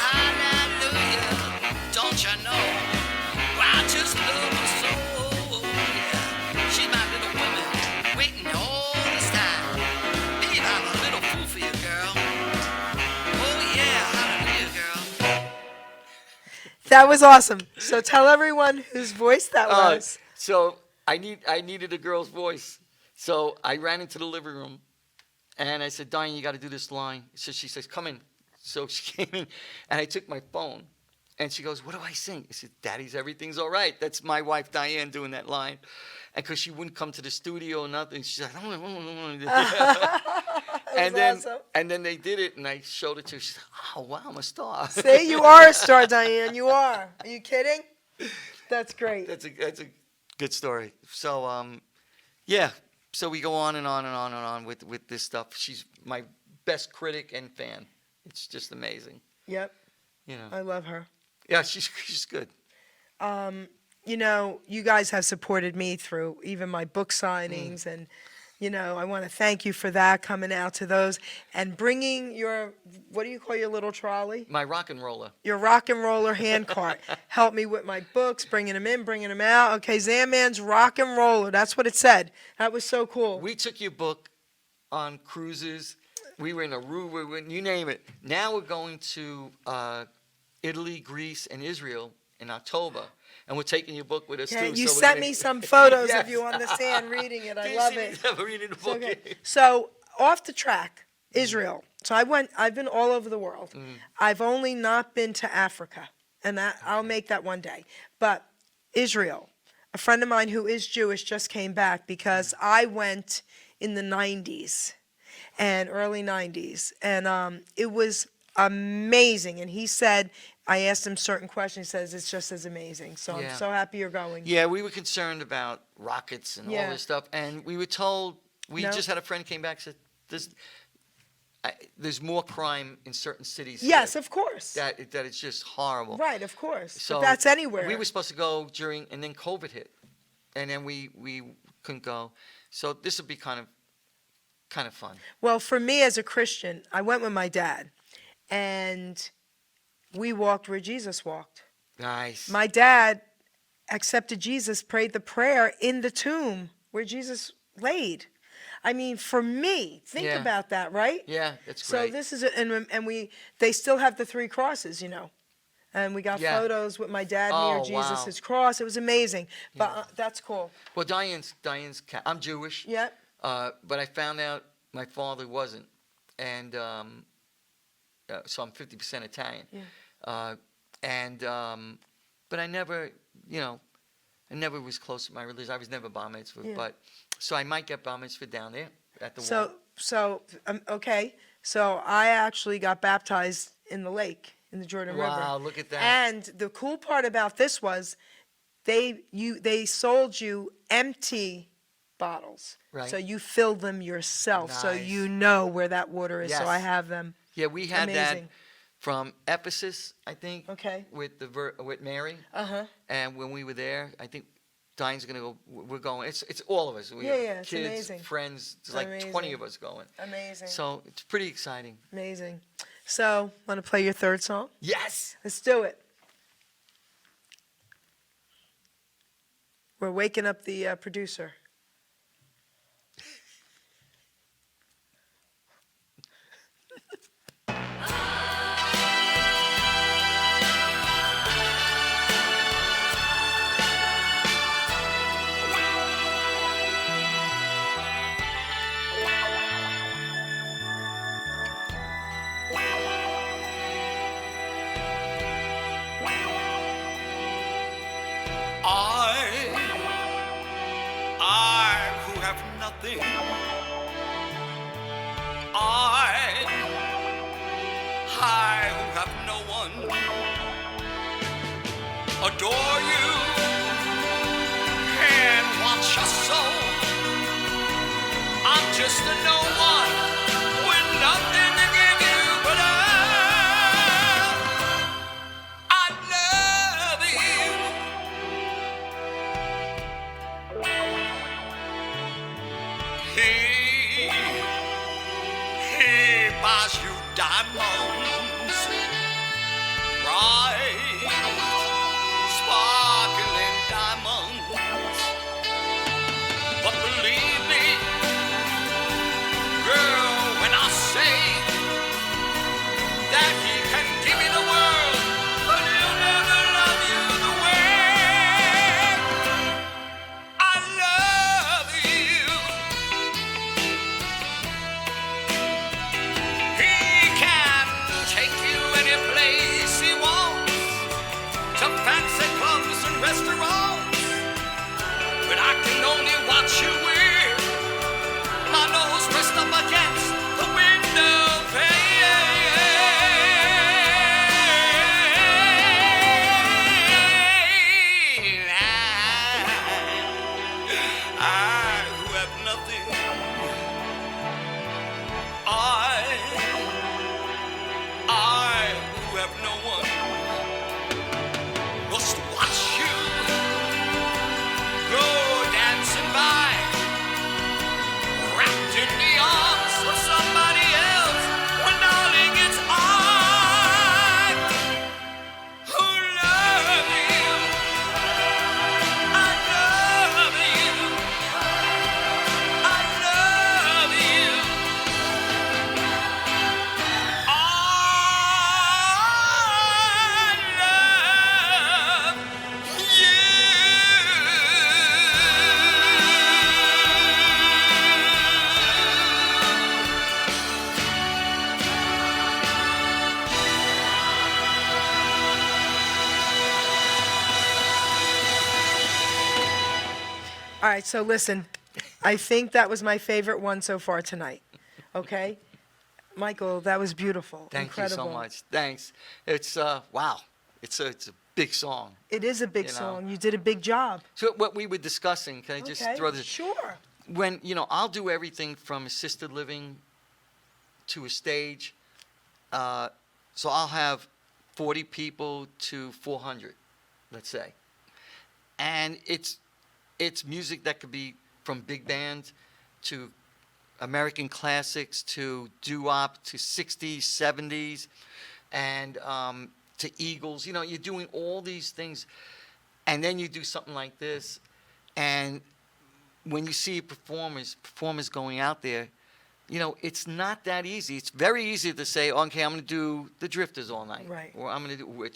Hallelujah, don't you know? I just love her so. Yeah, she's my little woman, waiting all this time. Babe, I'm a little fool for you, girl. Oh yeah, hallelujah, girl. That was awesome. So tell everyone whose voice that was. So I needed a girl's voice. So I ran into the living room, and I said, Diane, you got to do this line. So she says, come in. So she came in, and I took my phone, and she goes, what do I sing? I said, Daddy's Everything's All Right. That's my wife, Diane, doing that line. And because she wouldn't come to the studio or nothing, she's like, and then they did it, and I showed it to her. She said, oh, wow, I'm a star. See, you are a star, Diane. You are. Are you kidding? That's great. That's a good story. So, yeah. So we go on and on and on and on with this stuff. She's my best critic and fan. It's just amazing. Yep. You know. I love her. Yeah, she's good. You know, you guys have supported me through even my book signings, and, you know, I want to thank you for that, coming out to those and bringing your, what do you call your little trolley? My rock and roller. Your rock and roller hand cart. Help me with my books, bringing them in, bringing them out. Okay, Zandman's rock and roller. That's what it said. That was so cool. We took your book on cruises. We were in Aruba, you name it. Now we're going to Italy, Greece, and Israel in October. And we're taking your book with us, Okay, too. you so we're sent gonna- me some photos Yes. of you on the sand reading it. I Did you love see me it. ever reading the book? Okay. So off the track, Israel. So I've been all over the world. I've only not been to Africa, and I'll make that one day. But Israel, a friend of mine who is Jewish just came back because I went in the 90s and early 90s, and it was amazing. And he said, I asked him certain questions. He says it's just as amazing. So Yeah. I'm so happy you're going. Yeah, we were concerned about rockets and all Yeah. this stuff, and we were told. We No. just had a friend came back and said, "There's more crime in certain cities." Yes, here, of course. that it's just horrible. Right, of course. So but that's anywhere. We were supposed to go during, and then COVID hit, and then we couldn't go. So this would be kind of fun. Well, for me as a Christian, I went with my dad, and we walked where Jesus walked. Nice. My dad accepted Jesus, prayed the prayer in the tomb where Jesus laid. I mean, for me, think Yeah. about that, right? Yeah, that's So great. this is, they still have the 3 crosses, you know. And we got Yeah. photos with my dad Oh, near wow. Jesus' cross. It was amazing. But that's cool. Well, Diane's. I'm Jewish. Yep. But I found out my father wasn't, and so I'm 50% Italian. Yeah. But I never, I never was close to my religion. I was never bar mitzvah, Yeah. but so I might get bar mitzvah down there at the Okay. So I actually got baptized in the lake, in the Jordan River. Wow, look at that. And the cool part about this was they sold you empty bottles. Right. So you filled them yourself. So Nice. you know where that water is. Yes. So I have them. Yeah, we had that Amazing. from Ephesus, I think. Okay. With with Mary, Uh-huh. and when we were there, I think Diane's gonna go. We're going. It's all of us. We Yeah, have yeah, it's kids, amazing. friends. It's It's like 20 amazing. of us going. Amazing. So it's pretty exciting. Amazing. So, want to play your third song? Yes. Let's do it. We're waking up the producer. I who have nothing, I who have no one, adore you and watch your soul. I'm just a no one with nothing to give you, but I love you. He buys you diamonds, bright, sparkling diamonds. But believe me, girl, when I say that he can give me the world, but he'll never love you the way I love you. He can take you any place he wants, to fancy clubs and restaurants, but I can only watch you with my nose pressed up against the window pane. I who have nothing, I who have no one, must watch you go dancing by, wrapped in the arms of somebody else. When darling, it's I who love you. I love you. I love you. All right, so listen, I think that was my favorite one so far tonight. Okay? Michael, that was beautiful. Thank Incredible. you so much. Thanks. It's wow. It's a big song. It is a big You know. song. You did a big job. So what we were discussing, can I just Okay, throw this? sure. When, I'll do everything from assisted living to a stage. So I'll have 40 people to 400, let's say. And it's music that could be from big bands to American classics to doo-wop to 60s, 70s, and to Eagles. You're doing all these things, and then you do something like this, and when you see performers going out there, it's not that easy. It's very easy to say, okay, I'm going to do the Drifters all night. Right. Or I'm going to do,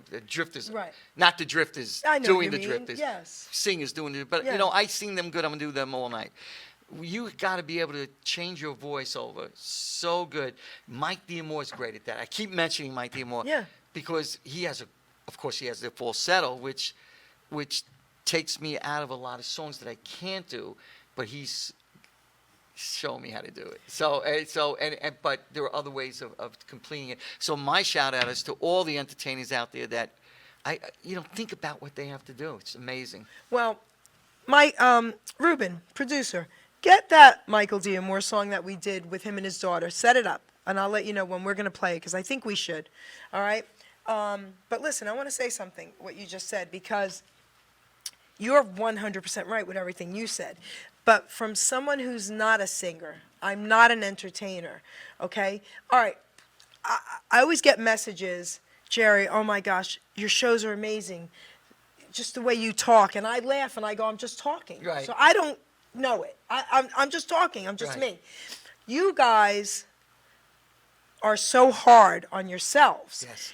the Drifters. Right. Not the Drifters I know doing what the you mean, Drifters. yes. Singers doing it. But, Yeah. I sing them good. I'm going to do them all night. You got to be able to change your voice over so good. Mike D'Amore is great at that. I keep mentioning Mike D'Amore. Yeah. Because he has the falsetto, which takes me out of a lot of songs that I can't do, but he's show me how to do it. But there are other ways of completing it. So my shout out is to all the entertainers out there that think about what they have to do. It's amazing. Well, Ruben, producer, get that Michael D'Amore song that we did with him and his daughter. Set it up, and I'll let you know when we're going to play it, because I think we should. All right? But listen, I want to say something, what you just said, because you're 100% right with everything you said. But from someone who's not a singer, I'm not an entertainer, okay? All right, I always get messages, Jerry, oh my gosh, your shows are amazing. just the way you talk, and I laugh and I go, I'm just talking. Right. So I don't know it. I'm just talking. I'm just Right. me. You guys are so hard on yourselves. Yes.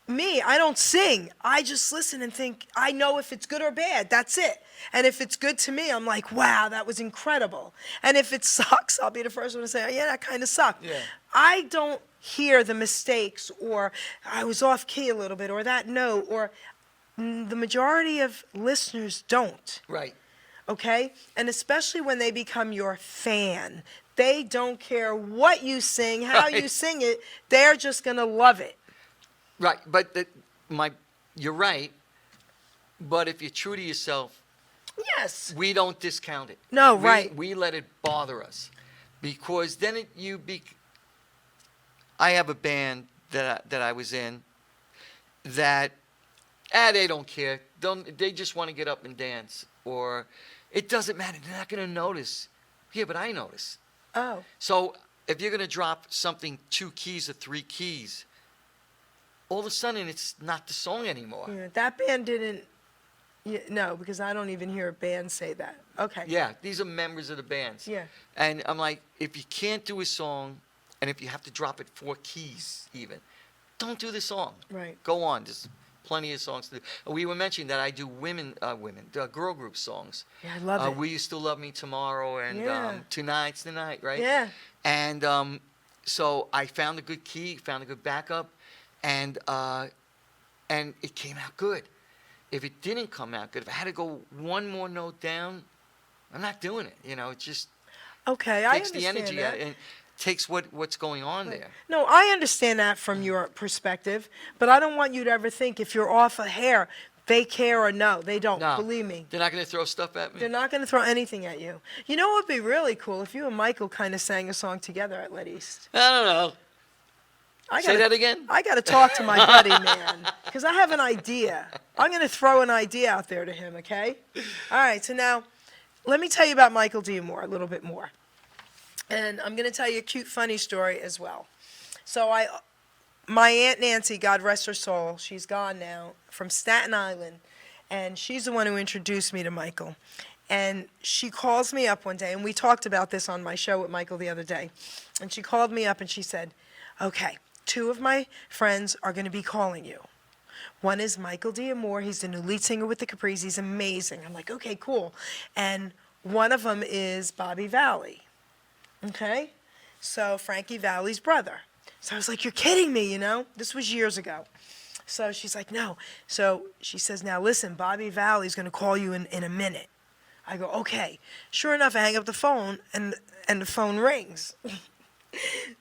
Me, I don't sing. I just listen and think, I know if it's good or bad. That's it. And if it's good to me, I'm like, wow, that was incredible. And if it sucks, I'll be the first one to say, oh, yeah, that kind of sucked. Yeah. I don't hear the mistakes, or I was off key a little bit, or that note, or the majority of listeners don't. Right. Okay? And especially when they become your fan. They don't care what you sing, how you Right. sing it. They're just going to love it. Right. But you're right. But if you're true to yourself, Yes. we don't discount it. No, right. We let it bother us, because then I have a band that I was in that, they don't care. They just want to get up and dance, or it doesn't matter. They're not going to notice. Yeah, but I notice. Oh. So if you're going to drop something 2 keys or 3 keys, all of a sudden it's not the song anymore. Yeah, that band didn't. Yeah, no, because I don't even hear a band say that. Okay. Yeah, these are members of the bands. Yeah. And I'm like, if you can't do a song, and if you have to drop it 4 keys even, don't do the song. Right. Go on. There's plenty of songs to do. We were mentioning that I do girl group songs. Yeah, I love it. Will You Still Love Me Tomorrow, and Yeah. Tonight's the Night, right? Yeah. And so I found a good key, found a good backup, and it came out good. If it didn't come out good, if I had to go one more note down, I'm not doing it. It just Okay, I takes the understand energy that. out and takes what's going on there. No, I understand that from your perspective, but I don't want you to ever think if you're off a hair, they care or no. They don't. No, Believe me. They're not going to throw stuff at me. They're not going to throw anything at you. You know what would be really cool? If you and Michael kind of sang a song together at Let East. I don't know. Say that again? I got to talk to my buddy, man, because I have an idea. I'm going to throw an idea out there to him, okay? All right, so now let me tell you about Michael Diamore a little bit more. And I'm going to tell you a cute, funny story as well. So my Aunt Nancy, God rest her soul, she's gone now, from Staten Island, and she's the one who introduced me to Michael. And she calls me up one day, and we talked about this on my show with Michael the other day. And she called me up and she said, okay, 2 of my friends are going to be calling you. One is Michael Diamore. He's the new lead singer with the Capris. He's amazing. I'm like, okay, cool. And one of them is Bobby Valley. Okay? So Frankie Valli's brother. So I was like, you're kidding me, This was years ago. So she's like, no. So she says, now listen, Bobby Valley's going to call you in a minute. I go, okay. Sure enough, I hang up the phone, and the phone rings.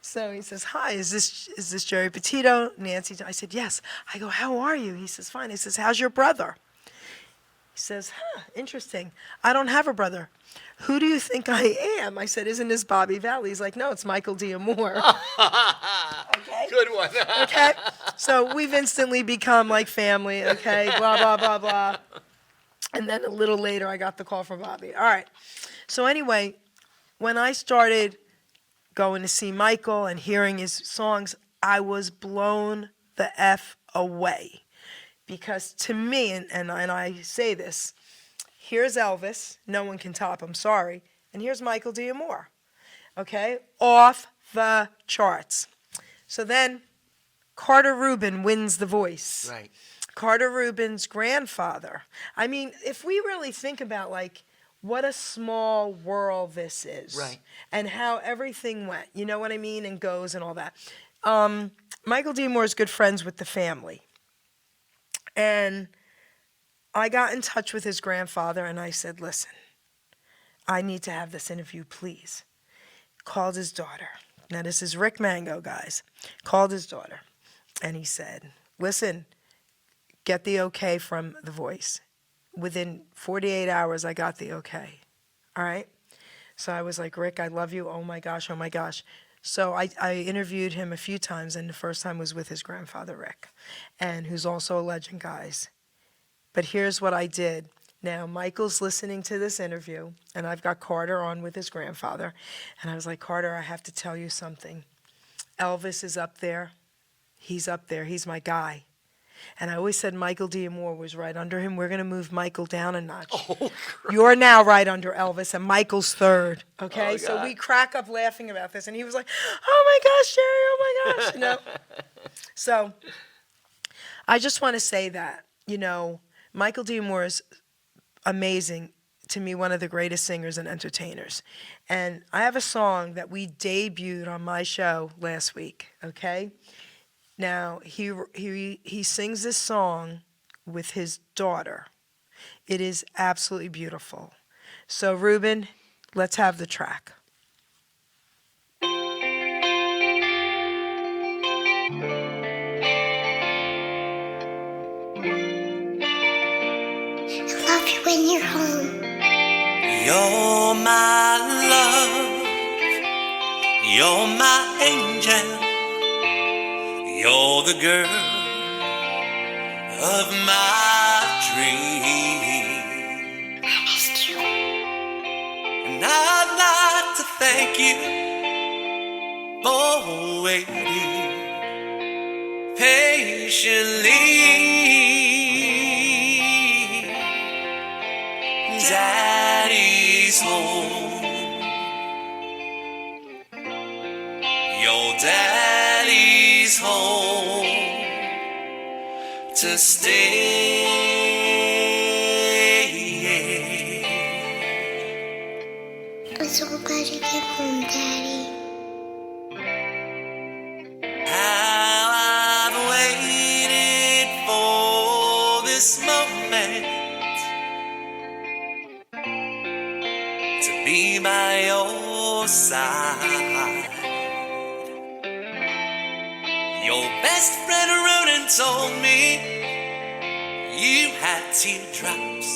So he says, hi, is this Geri Petito? Nancy, I said, yes. I go, how are you? He says, fine. He says, how's your brother? He says, interesting. I don't have a brother. Who do you think I am? I said, isn't this Bobby Valley? He's like, no, it's Michael Diamore. Okay? Good one. Okay? So we've instantly become like family, okay? Blah, blah, blah, blah. And then a little later, I got the call from Bobby. All right. So anyway, when I started going to see Michael and hearing his songs, I was blown the F away. Because to me, and I say this, here's Elvis, no one can top, I'm sorry, and here's Michael Diamore, okay? Off the charts. So then Carter Rubin wins The Voice. Right. Carter Rubin's grandfather. I mean, if we really think about, like, what a small world this is. Right. And how everything went, you know what I mean, and goes and all that. Michael Diamore is good friends with the family. And I got in touch with his grandfather, and I said, listen, I need to have this interview, please. Called his daughter. Now, this is Rick Mango, guys. Called his daughter, and he said, listen, get the okay from The Voice. Within 48 hours, I got the okay. All right? So I was like, Rick, I love you. Oh, my gosh, oh, my gosh. So I interviewed him a few times, and the first time was with his grandfather, Rick, and who's also a legend, guys. But here's what I did. Now, Michael's listening to this interview, and I've got Carter on with his grandfather. And I was like, Carter, I have to tell you something. Elvis is up there. He's up there. He's my guy. And I always said Michael D. Moore was right under him. We're going to move Michael down a notch. Oh, You're now right under Elvis, and Michael's third. Okay, Oh, so God. we crack up laughing about this, and he was like, "Oh my gosh, Jerry! Oh my gosh!" You know. So I just want to say that Michael D. Moore is amazing. To me, one of the greatest singers and entertainers. And I have a song that we debuted on my show last week. Okay. Now he sings this song with his daughter. It is absolutely beautiful. So Ruben, let's have the track. I love you when you're home. You're my love, you're my angel, you're the girl of my dream. I missed you. And I'd like to thank you for waiting patiently. Daddy's home. Your daddy's home to stay. I'm so glad you came home, Daddy. How I've waited for this moment to be by your side. Your best friend Ronan told me you had teardrops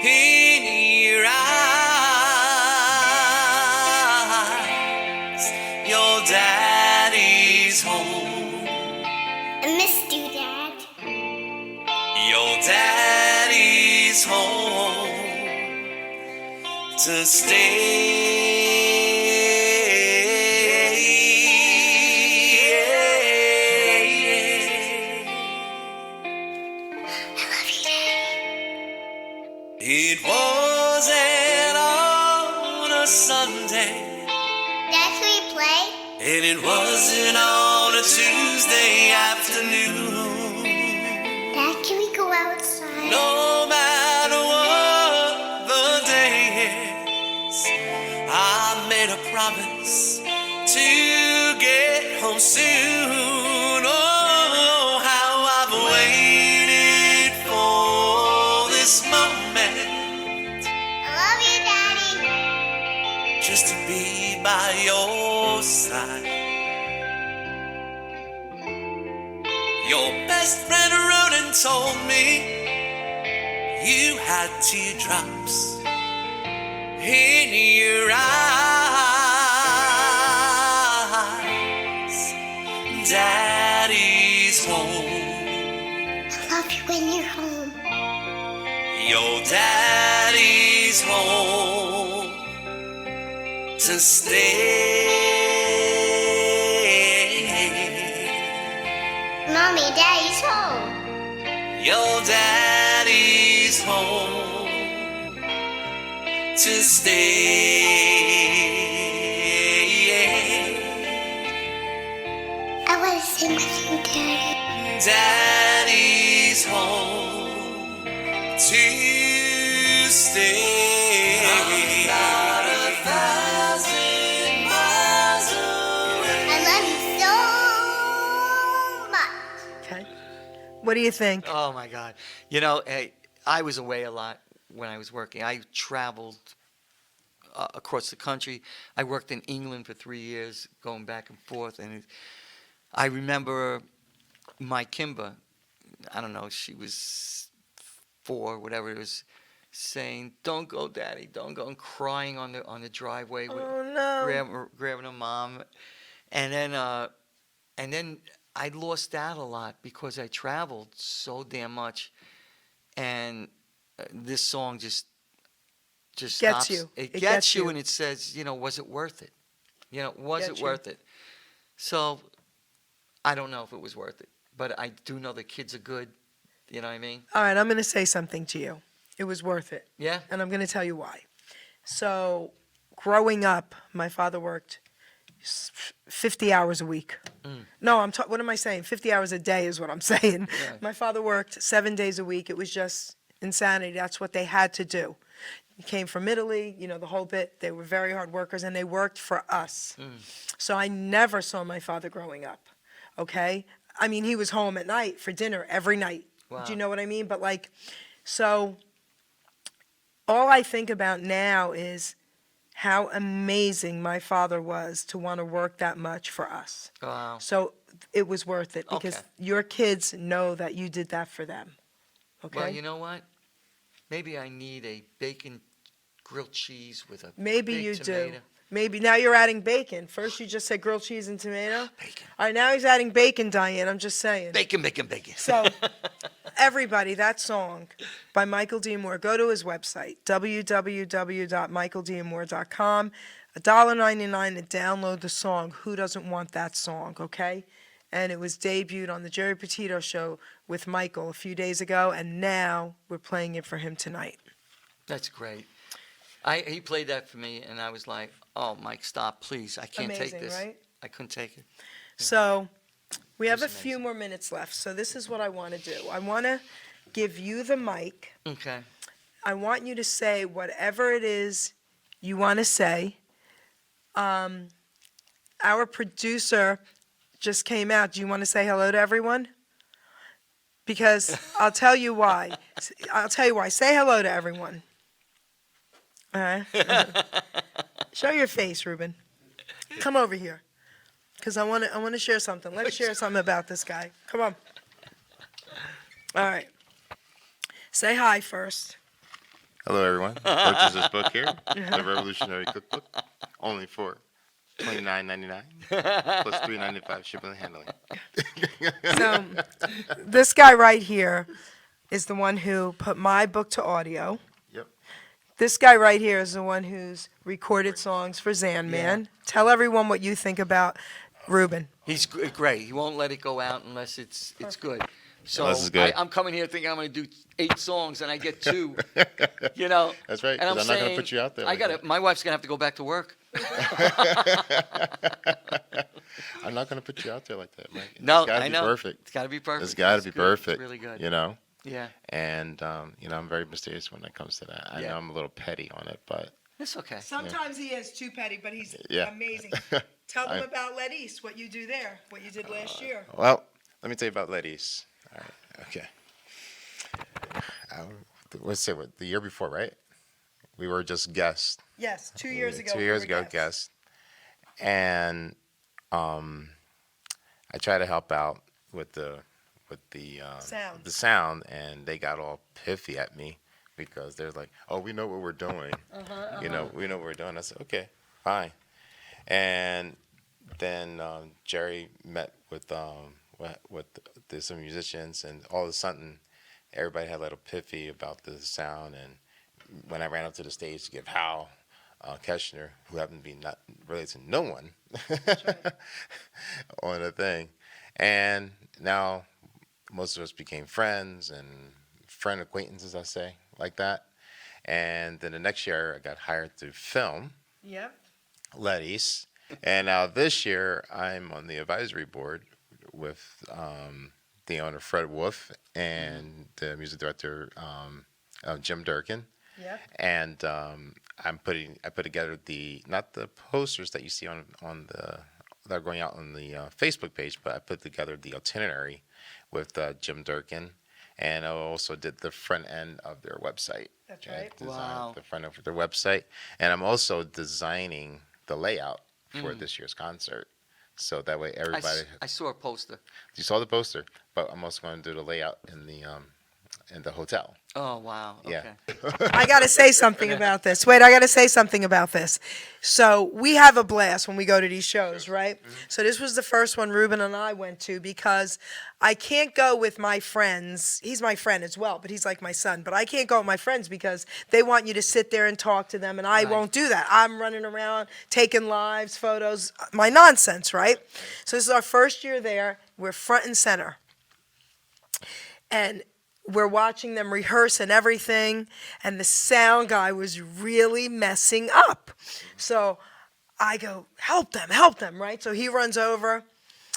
in your eyes. Your daddy's home. I missed you, Dad. Your daddy's home to stay. I love you, Daddy. It wasn't on a Sunday, Dad, can we play? and it wasn't on a Tuesday afternoon. Dad, can we go outside? No matter what the day is, I made a promise to get home soon. Oh, how I've waited for this moment, I love you, Daddy. just to be by your side. Your best friend Ronan told me you had teardrops in your eyes. Daddy's home. I love you when you're home. Your daddy's home to stay. Mommy, Daddy's home. Your daddy's home to stay. I want to sing with you, Daddy. Daddy's home to stay. About 1,000 miles away. I love you so much. Okay. What do you think? Oh my God! Hey, I was away a lot when I was working. I traveled across the country. I worked in England for 3 years, going back and forth. And I remember my Kimber. I don't know. She was 4, whatever it was, saying, "Don't go, Daddy, don't go," and crying on the driveway with Oh no. grabbing her mom. And then I lost out a lot because I traveled so damn much, and this song just Gets stops. you. It It gets gets you, you. and it says, was it worth it? Was Gets it you. worth it? So I don't know if it was worth it, but I do know the kids are good. You know what I mean? All right, I'm going to say something to you. It was worth it. Yeah. And I'm going to tell you why. So, growing up, my father worked 50 hours a week. No, what am I saying? 50 hours a day is what I'm saying. Yeah. My father worked 7 days a week. It was just insanity. That's what they had to do. He came from Italy, the whole bit. They were very hard workers, and they worked for us. So I never saw my father growing up, okay? I mean, he was home at night for dinner every night. Wow. Do you know what I mean? But so all I think about now is how amazing my father was to want to work that much for us. Wow. So it was worth it because Okay. your kids know that you did that for them. Okay? Well, you know what? Maybe I need a bacon grilled cheese with a Maybe big you tomato. do. Maybe now you're adding bacon. First you just said grilled cheese and tomato. Bacon. All right, now he's adding bacon, Diane. I'm just saying. Bacon, bacon, bacon. So, everybody, that song by Michael D. Moore, go to his website, www.michaeldmoore.com. $1.99 to download the song, Who Doesn't Want That Song, okay? And it was debuted on the Jerry Petito Show with Michael a few days ago, and now we're playing it for him tonight. That's great. He played that for me, and I was like, "Oh, Mike, stop, please! I can't Amazing, take this. right? I couldn't take it." So, we have a was few amazing. more minutes left, so this is what I want to do. I want to give you the mic. Okay. I want you to say whatever it is you want to say. Our producer just came out. Do you want to say hello to everyone? Because I'll tell you why. Say hello to everyone. All right. Show your face, Ruben. Come over here. Because I want to share something. Let's share something about this guy. Come on. All right. Say hi first. Hello, everyone. Purchase this book here, The Revolutionary Cookbook, only for $29.99 plus $3.95 shipping and handling. So, this guy right here is the one who put my book to audio. Yep. This guy right here is the one who's recorded songs for Zandman. Tell everyone what you think about Ruben. He's great. He won't let it go out unless it's good. So Unless it's good. I'm coming here thinking I'm going to do 8 songs, and I get 2. You know. That's right, And 'cause I'm I'm not gonna saying, put you out there I like got that. My wife's going to have to go back to work. I'm not going to put you out there like that, Mike. No, It's gotta I be know. perfect. It's got to be perfect. It's got to It's be good. perfect. It's really good. You know? Yeah. And, I'm very mysterious when it comes to that. I Yeah. know I'm a little petty on it, but It's okay. Sometimes he is too petty, but he's Yeah. amazing. Tell them I- about Let East, what you do there, what you did last year. well, let me tell you about ladies. All right. Okay. Let's say the year before, right? We were just guests. Yes, 2 years ago. 2 we years were ago, guests. guests. And I try to help out with the Sound. the sound, and they got all piffy at me because they're like, "Oh, we know what we're doing. You know, we know what we're doing." I said, "Okay, fine." And then Jerry met with some musicians, and all of a sudden, everybody had a little piffy about the sound. And when I ran up to the stage to give Hal Keshner, who happened to be not related to no one, on the thing, and now most of us became friends and friend acquaintances, I say, like that. And then the next year, I got hired to film Yep. Letty's. And now this year, I'm on the advisory board with the owner, Fred Wolf, and the music director, Jim Durkin. Yep. And I put together not the posters that you see on the that are going out on the Facebook page, but I put together the itinerary with Jim Durkin, and I also did the front end of their website. That's I right. designed Wow. the front end of their website, and I'm also designing the layout for this year's concert, so that way everybody. I saw a poster. You saw the poster, but I'm also going to do the layout in the hotel. Oh, wow. Okay. Yeah. I got to say something about this. Wait, I got to say something about this. So we have a blast when we go to these shows, right? So this was the first one Ruben and I went to because I can't go with my friends. He's my friend as well, but he's like my son. But I can't go with my friends because they want you to sit there and talk to them, and I Right. won't do that. I'm running around, taking lives, photos, my nonsense, right? So this is our first year there. We're front and center. and we're watching them rehearse and everything, and the sound guy was really messing up. So I go, help them, right? So he runs over.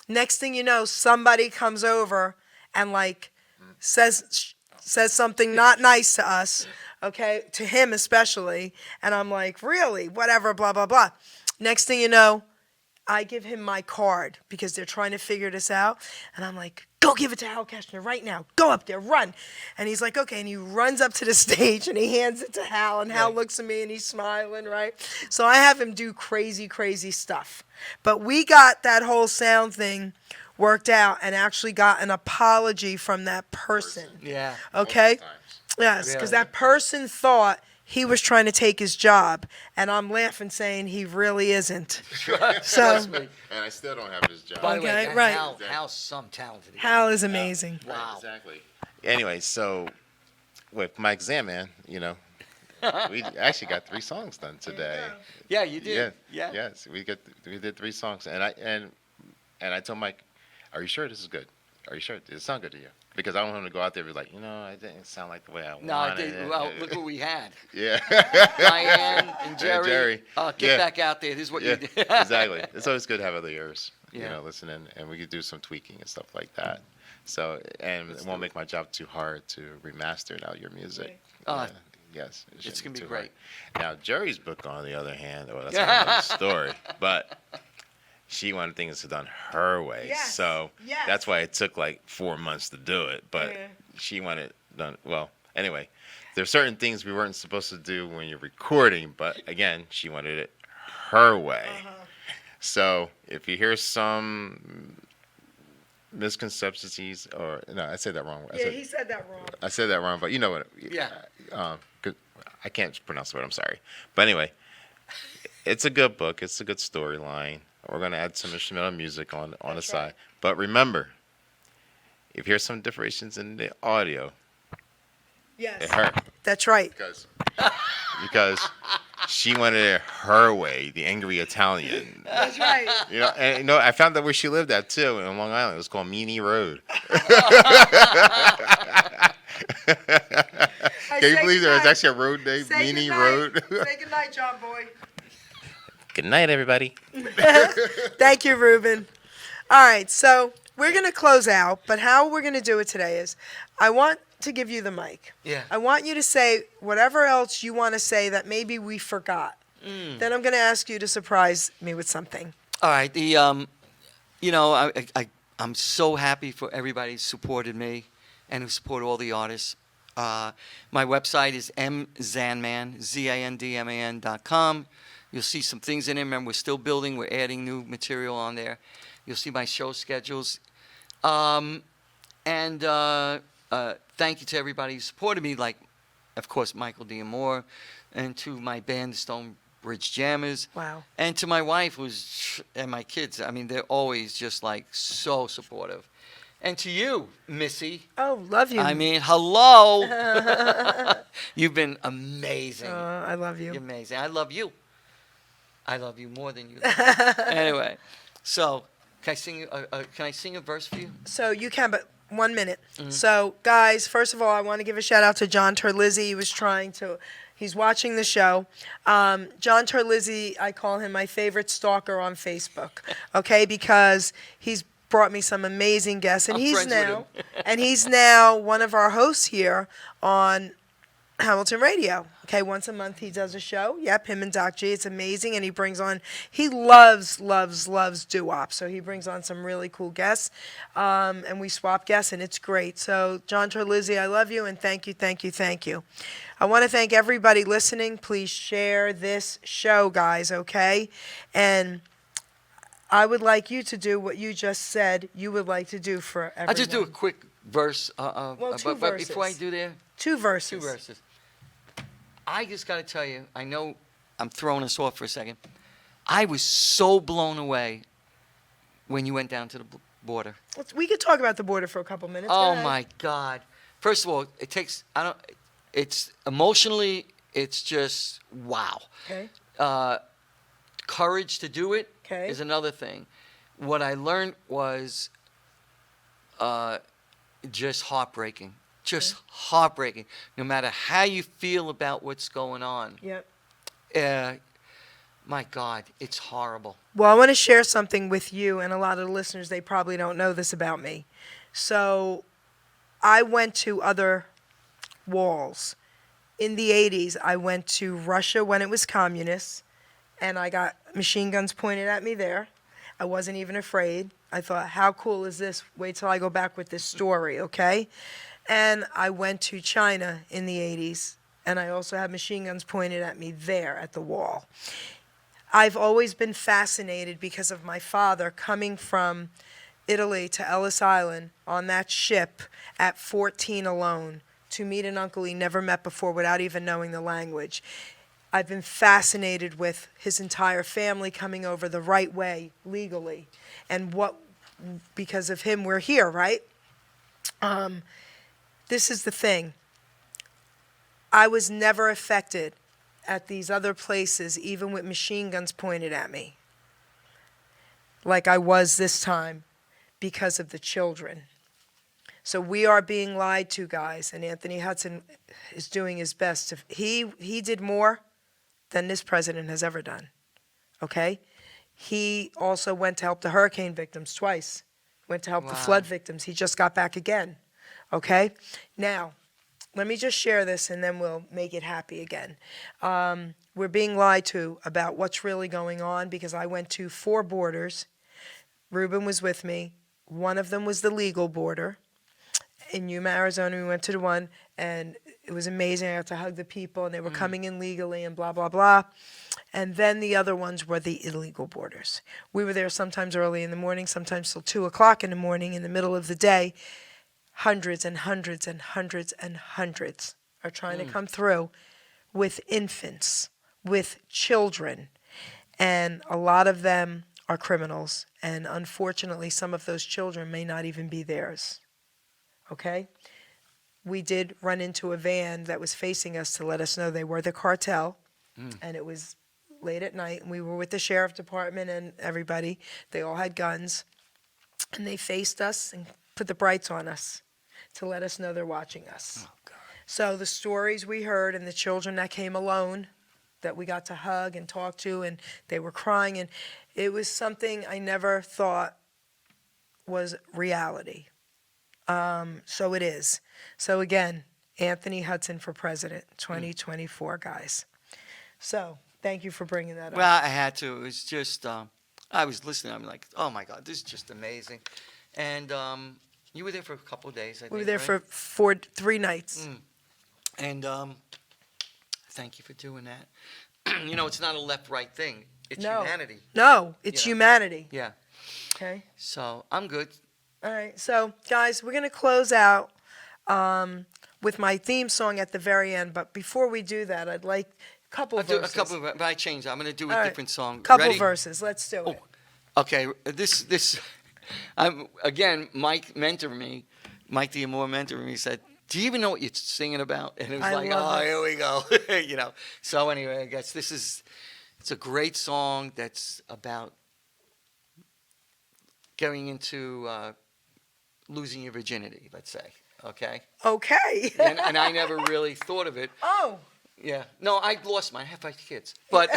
Next thing you know, somebody comes over and like says something not nice to us, okay, to him especially, and I'm like, really, whatever, blah blah blah. Next thing you know, I give him my card because they're trying to figure this out. And I'm like, go give it to Hal Keshner right now. Go up there, run. And he's like, okay. And he runs up to the stage and he hands it to Hal. And Hal looks at me and he's smiling, right? So I have him do crazy, crazy stuff. But we got that whole sound thing worked out and actually got an apology from that person. Yeah. Okay? Multiple times. Yes, because Really? that person thought he was trying to take his job, and I'm laughing saying he really isn't. So Trust me. And I still don't have his job. By the way, Okay, that right. Hal's some talented guy. Hal is amazing. Wow. Exactly. Anyway, so with Mike Zandman, we actually got 3 songs done today. Yeah, you did. Yeah. Yes, we did 3 songs, and I told Mike, "Are you sure this is good? Are you sure? Does it sound good to you?" Because I don't want him to go out there and be like, I didn't sound like the way I No, I wanted did. it. Well, look what we had. Yeah. Diane and Jerry. Jerry. Get Yeah. back out there. This is what Yeah, you did. exactly. It's always good to have other ears, Yeah. listening, and we could do some tweaking and stuff like that. So, and it won't make my job too hard to remaster now your music. Uh, Yes, it shouldn't gonna be too great. hard. Now, Jerry's book, on the other hand, well, that's another story. But she wanted things done her way, Yes, so yes. that's why it took like 4 months to do it. But Yeah. she wanted it done well. Anyway, there's certain things we weren't supposed to do when you're recording, but again, she wanted it her way. So if you hear some misconceptions, or no, I said that wrong. Yeah, he said that wrong. I said that wrong, but you know what? Yeah. 'Cause I can't pronounce the word. I'm sorry. But anyway, it's a good book. It's a good storyline. We're gonna add some instrumental music on the side. right. But remember, if you hear some differentiations in the audio, Yes, it hurt that's right. because she wanted it her way, the angry Italian. That's right. And I found out where she lived at too, in Long Island. It was called Meany Road. Can you believe there was actually a road named Say Meany goodnight. Road? Say goodnight, John Boy. Good night, everybody. Thank you, Ruben. All right, so we're going to close out, but how we're going to do it today is I want to give you the mic. Yeah. I want you to say whatever else you want to say that maybe we forgot. Then I'm going to ask you to surprise me with something. All right. I'm so happy for everybody who supported me and who support all the artists. My website is mzandman, ZANDMAN.com. You'll see some things in there. Remember, we're still building. We're adding new material on there. You'll see my show schedules. Thank you to everybody who supported me, like, of course, Michael D. Moore, and to my band, the Stonebridge Jammers. Wow. And to my wife, and my kids. I mean, they're always just, like, so supportive. And to you, Missy. Oh, love you. I mean, hello. You've been amazing. I love you. You're amazing. I love you. I love you more than you. Anyway, so can I sing a verse for you? So you can, but 1 minute. So, guys, first of all, I want to give a shout out to John Terlizzi. He's watching the show. John Terlizzi, I call him my favorite stalker on Facebook, okay, because he's brought me some amazing guests, and I'm he's friends with now him. and he's now one of our hosts here on Hamilton Radio. Okay, once a month he does a show. Yep, him and Doc G. It's amazing, and he loves doo-wop, so he brings on some really cool guests, and we swap guests, and it's great. So, John Terlizzi, I love you, and thank you. I want to thank everybody listening. Please share this show, guys, okay? And I would like you to do what you just said you would like to do for everyone. I'll just do a quick verse. Two but before I verses. do that, 2 verses. 2 verses. I just got to tell you, I know I'm throwing us off for a second. I was so blown away when you went down to the border. We could talk about the border for a couple minutes. Go Oh ahead. my God! First of all, it's emotionally, it's just wow. Okay. Courage to do it is Okay. another thing. What I learned was just heartbreaking. Just heartbreaking. No matter how you feel about what's going on. Yep. My God, it's horrible. Well, I want to share something with you and a lot of the listeners. They probably don't know this about me. So I went to other walls. In the 80s, I went to Russia when it was communist, and I got machine guns pointed at me there. I wasn't even afraid. I thought, how cool is this? Wait till I go back with this story, okay? And I went to China in the 80s, and I also had machine guns pointed at me there at the wall. I've always been fascinated because of my father coming from Italy to Ellis Island on that ship at 14 alone to meet an uncle he never met before without even knowing the language. I've been fascinated with his entire family coming over the right way, legally. And because of him, we're here, right? This is the thing. I was never affected at these other places, even with machine guns pointed at me, like I was this time, because of the children. So we are being lied to, guys, and Anthony Hudson is doing his best. He did more than this president has ever done, okay? He also went to help the hurricane victims twice, went to help the flood victims. He just got back again, okay? Now, let me just share this, and then we'll make it happy again. We're being lied to about what's really going on because I went to 4 borders. Ruben was with me. One of them was the legal border. In Yuma, Arizona, we went to the one, and it was amazing. I got to hug the people, and they were coming in legally and blah, blah, blah. And then the other ones were the illegal borders. We were there sometimes early in the morning, sometimes till 2 o'clock in the morning, in the middle of the day. Hundreds and hundreds and hundreds and hundreds are trying to come through with infants, with children, and a lot of them are criminals, and unfortunately some of those children may not even be theirs, okay? We did run into a van that was facing us to let us know they were the cartel, and it was late at night, and we were with the sheriff department and everybody. They all had guns, and they faced us and put the brights on us to let us know they're watching us. Oh, God. So the stories we heard and the children that came alone that we got to hug and talk to, and they were crying, and it was something I never thought was reality. So it is. So again, Anthony Hudson for president, 2024, guys. So thank you for bringing that up. Well, I had to. It was just, I was listening. I'm like, oh, my God, this is just amazing. And you were there for a couple of days, I think, We were there right? for 3 nights. And thank you for doing that. You know, it's not a left-right thing. It's No. humanity. No, it's Yeah. humanity. Yeah. Okay. So I'm good. All right. So, guys, we're going to close out with my theme song at the very end. But before we do that, I'd like a couple I'll do verses. a couple, but I changed. I'm going to do a All right. different song. Couple Ready? verses. Let's do it. Okay. This. Again, Mike mentored me. Mike D'Amore mentored me. He said, "Do you even know what you're singing about?" And it was I like, love "Oh, it. here we go." You know. So anyway, I guess it's a great song that's about going into losing your virginity, let's say. Okay. Okay. And I never really thought of it. Oh, Yeah. No, I lost mine. I have 5 kids. But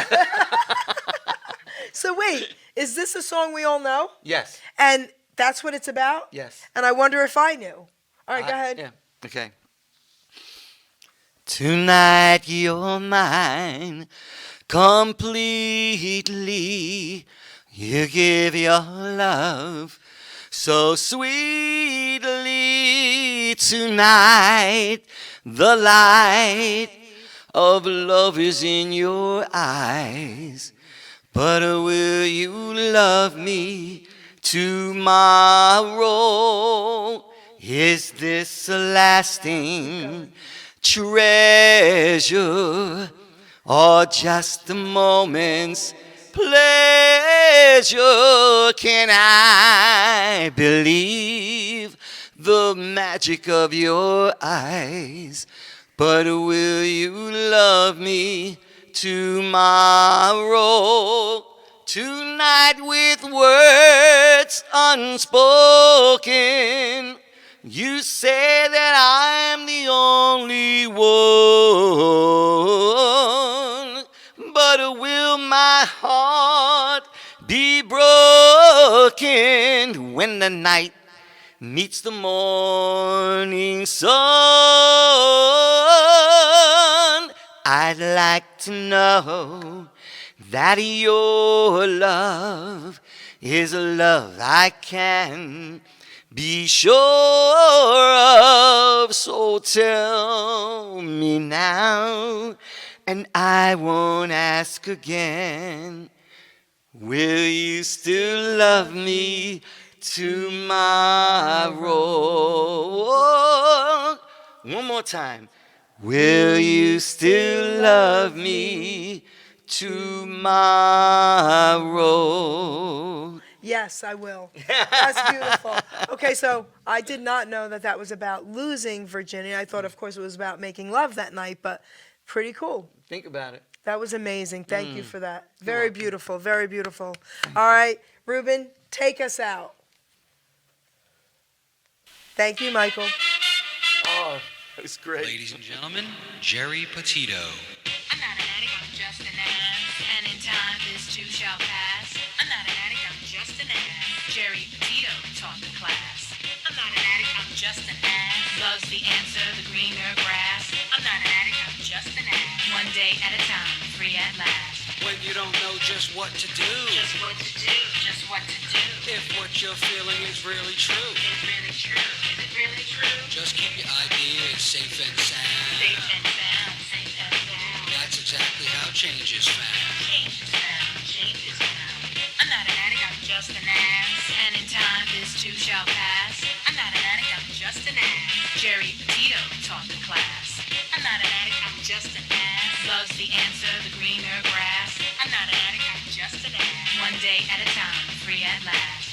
so wait, is this a song we all know? yes. And that's what it's about? Yes. And I wonder if I knew. All right, go ahead. Yeah. Okay. Tonight you're mine completely. You give your love so sweetly. Tonight the light of love is in your eyes. But will you love me tomorrow? Is this a lasting treasure or just a moment's pleasure? Can I believe the magic of your eyes? But will you love me tomorrow? Tonight with words unspoken, You say that I'm the only one, but will my heart be broken when the night meets the morning sun? I'd like to know that your love is a love I can be sure of. So tell me now, and I won't ask again. Will you still love me tomorrow? One more time. Will you still love me tomorrow? Yes, I will. That's beautiful. Okay, so I did not know that that was about losing virginity. I thought, of course, it was about making love that night, but pretty cool. Think about it. That was amazing. Thank you for that. Very beautiful. Very beautiful. All right, Ruben, take us out. Thank you, Michael. Oh, that was great. Ladies and gentlemen, Jerry Petito. I'm not an addict, I'm just an ass. And in time, this too shall pass. I'm not an addict, I'm just an ass. Jerry Petito taught the class. I'm not an addict, I'm just an ass. Loves the answer, the greener grass. I'm not an addict, I'm just an ass. One day at a time, free at last. When you don't know just what to do, Just what to do, just what to do. if what you're feeling is really true, Is it really true? Is it really true? just keep your ideas safe and sound. Safe and sound, safe and sound. That's exactly how change is found. Change is found, change is found. I'm not an addict, I'm just an ass. And in time, this too shall pass. I'm not an addict, I'm just an ass. Jerry Petito taught the class. I'm not an addict, I'm just an ass. Loves the answer, the greener grass. I'm not an addict, I'm just an ass. One day at a time, free at last.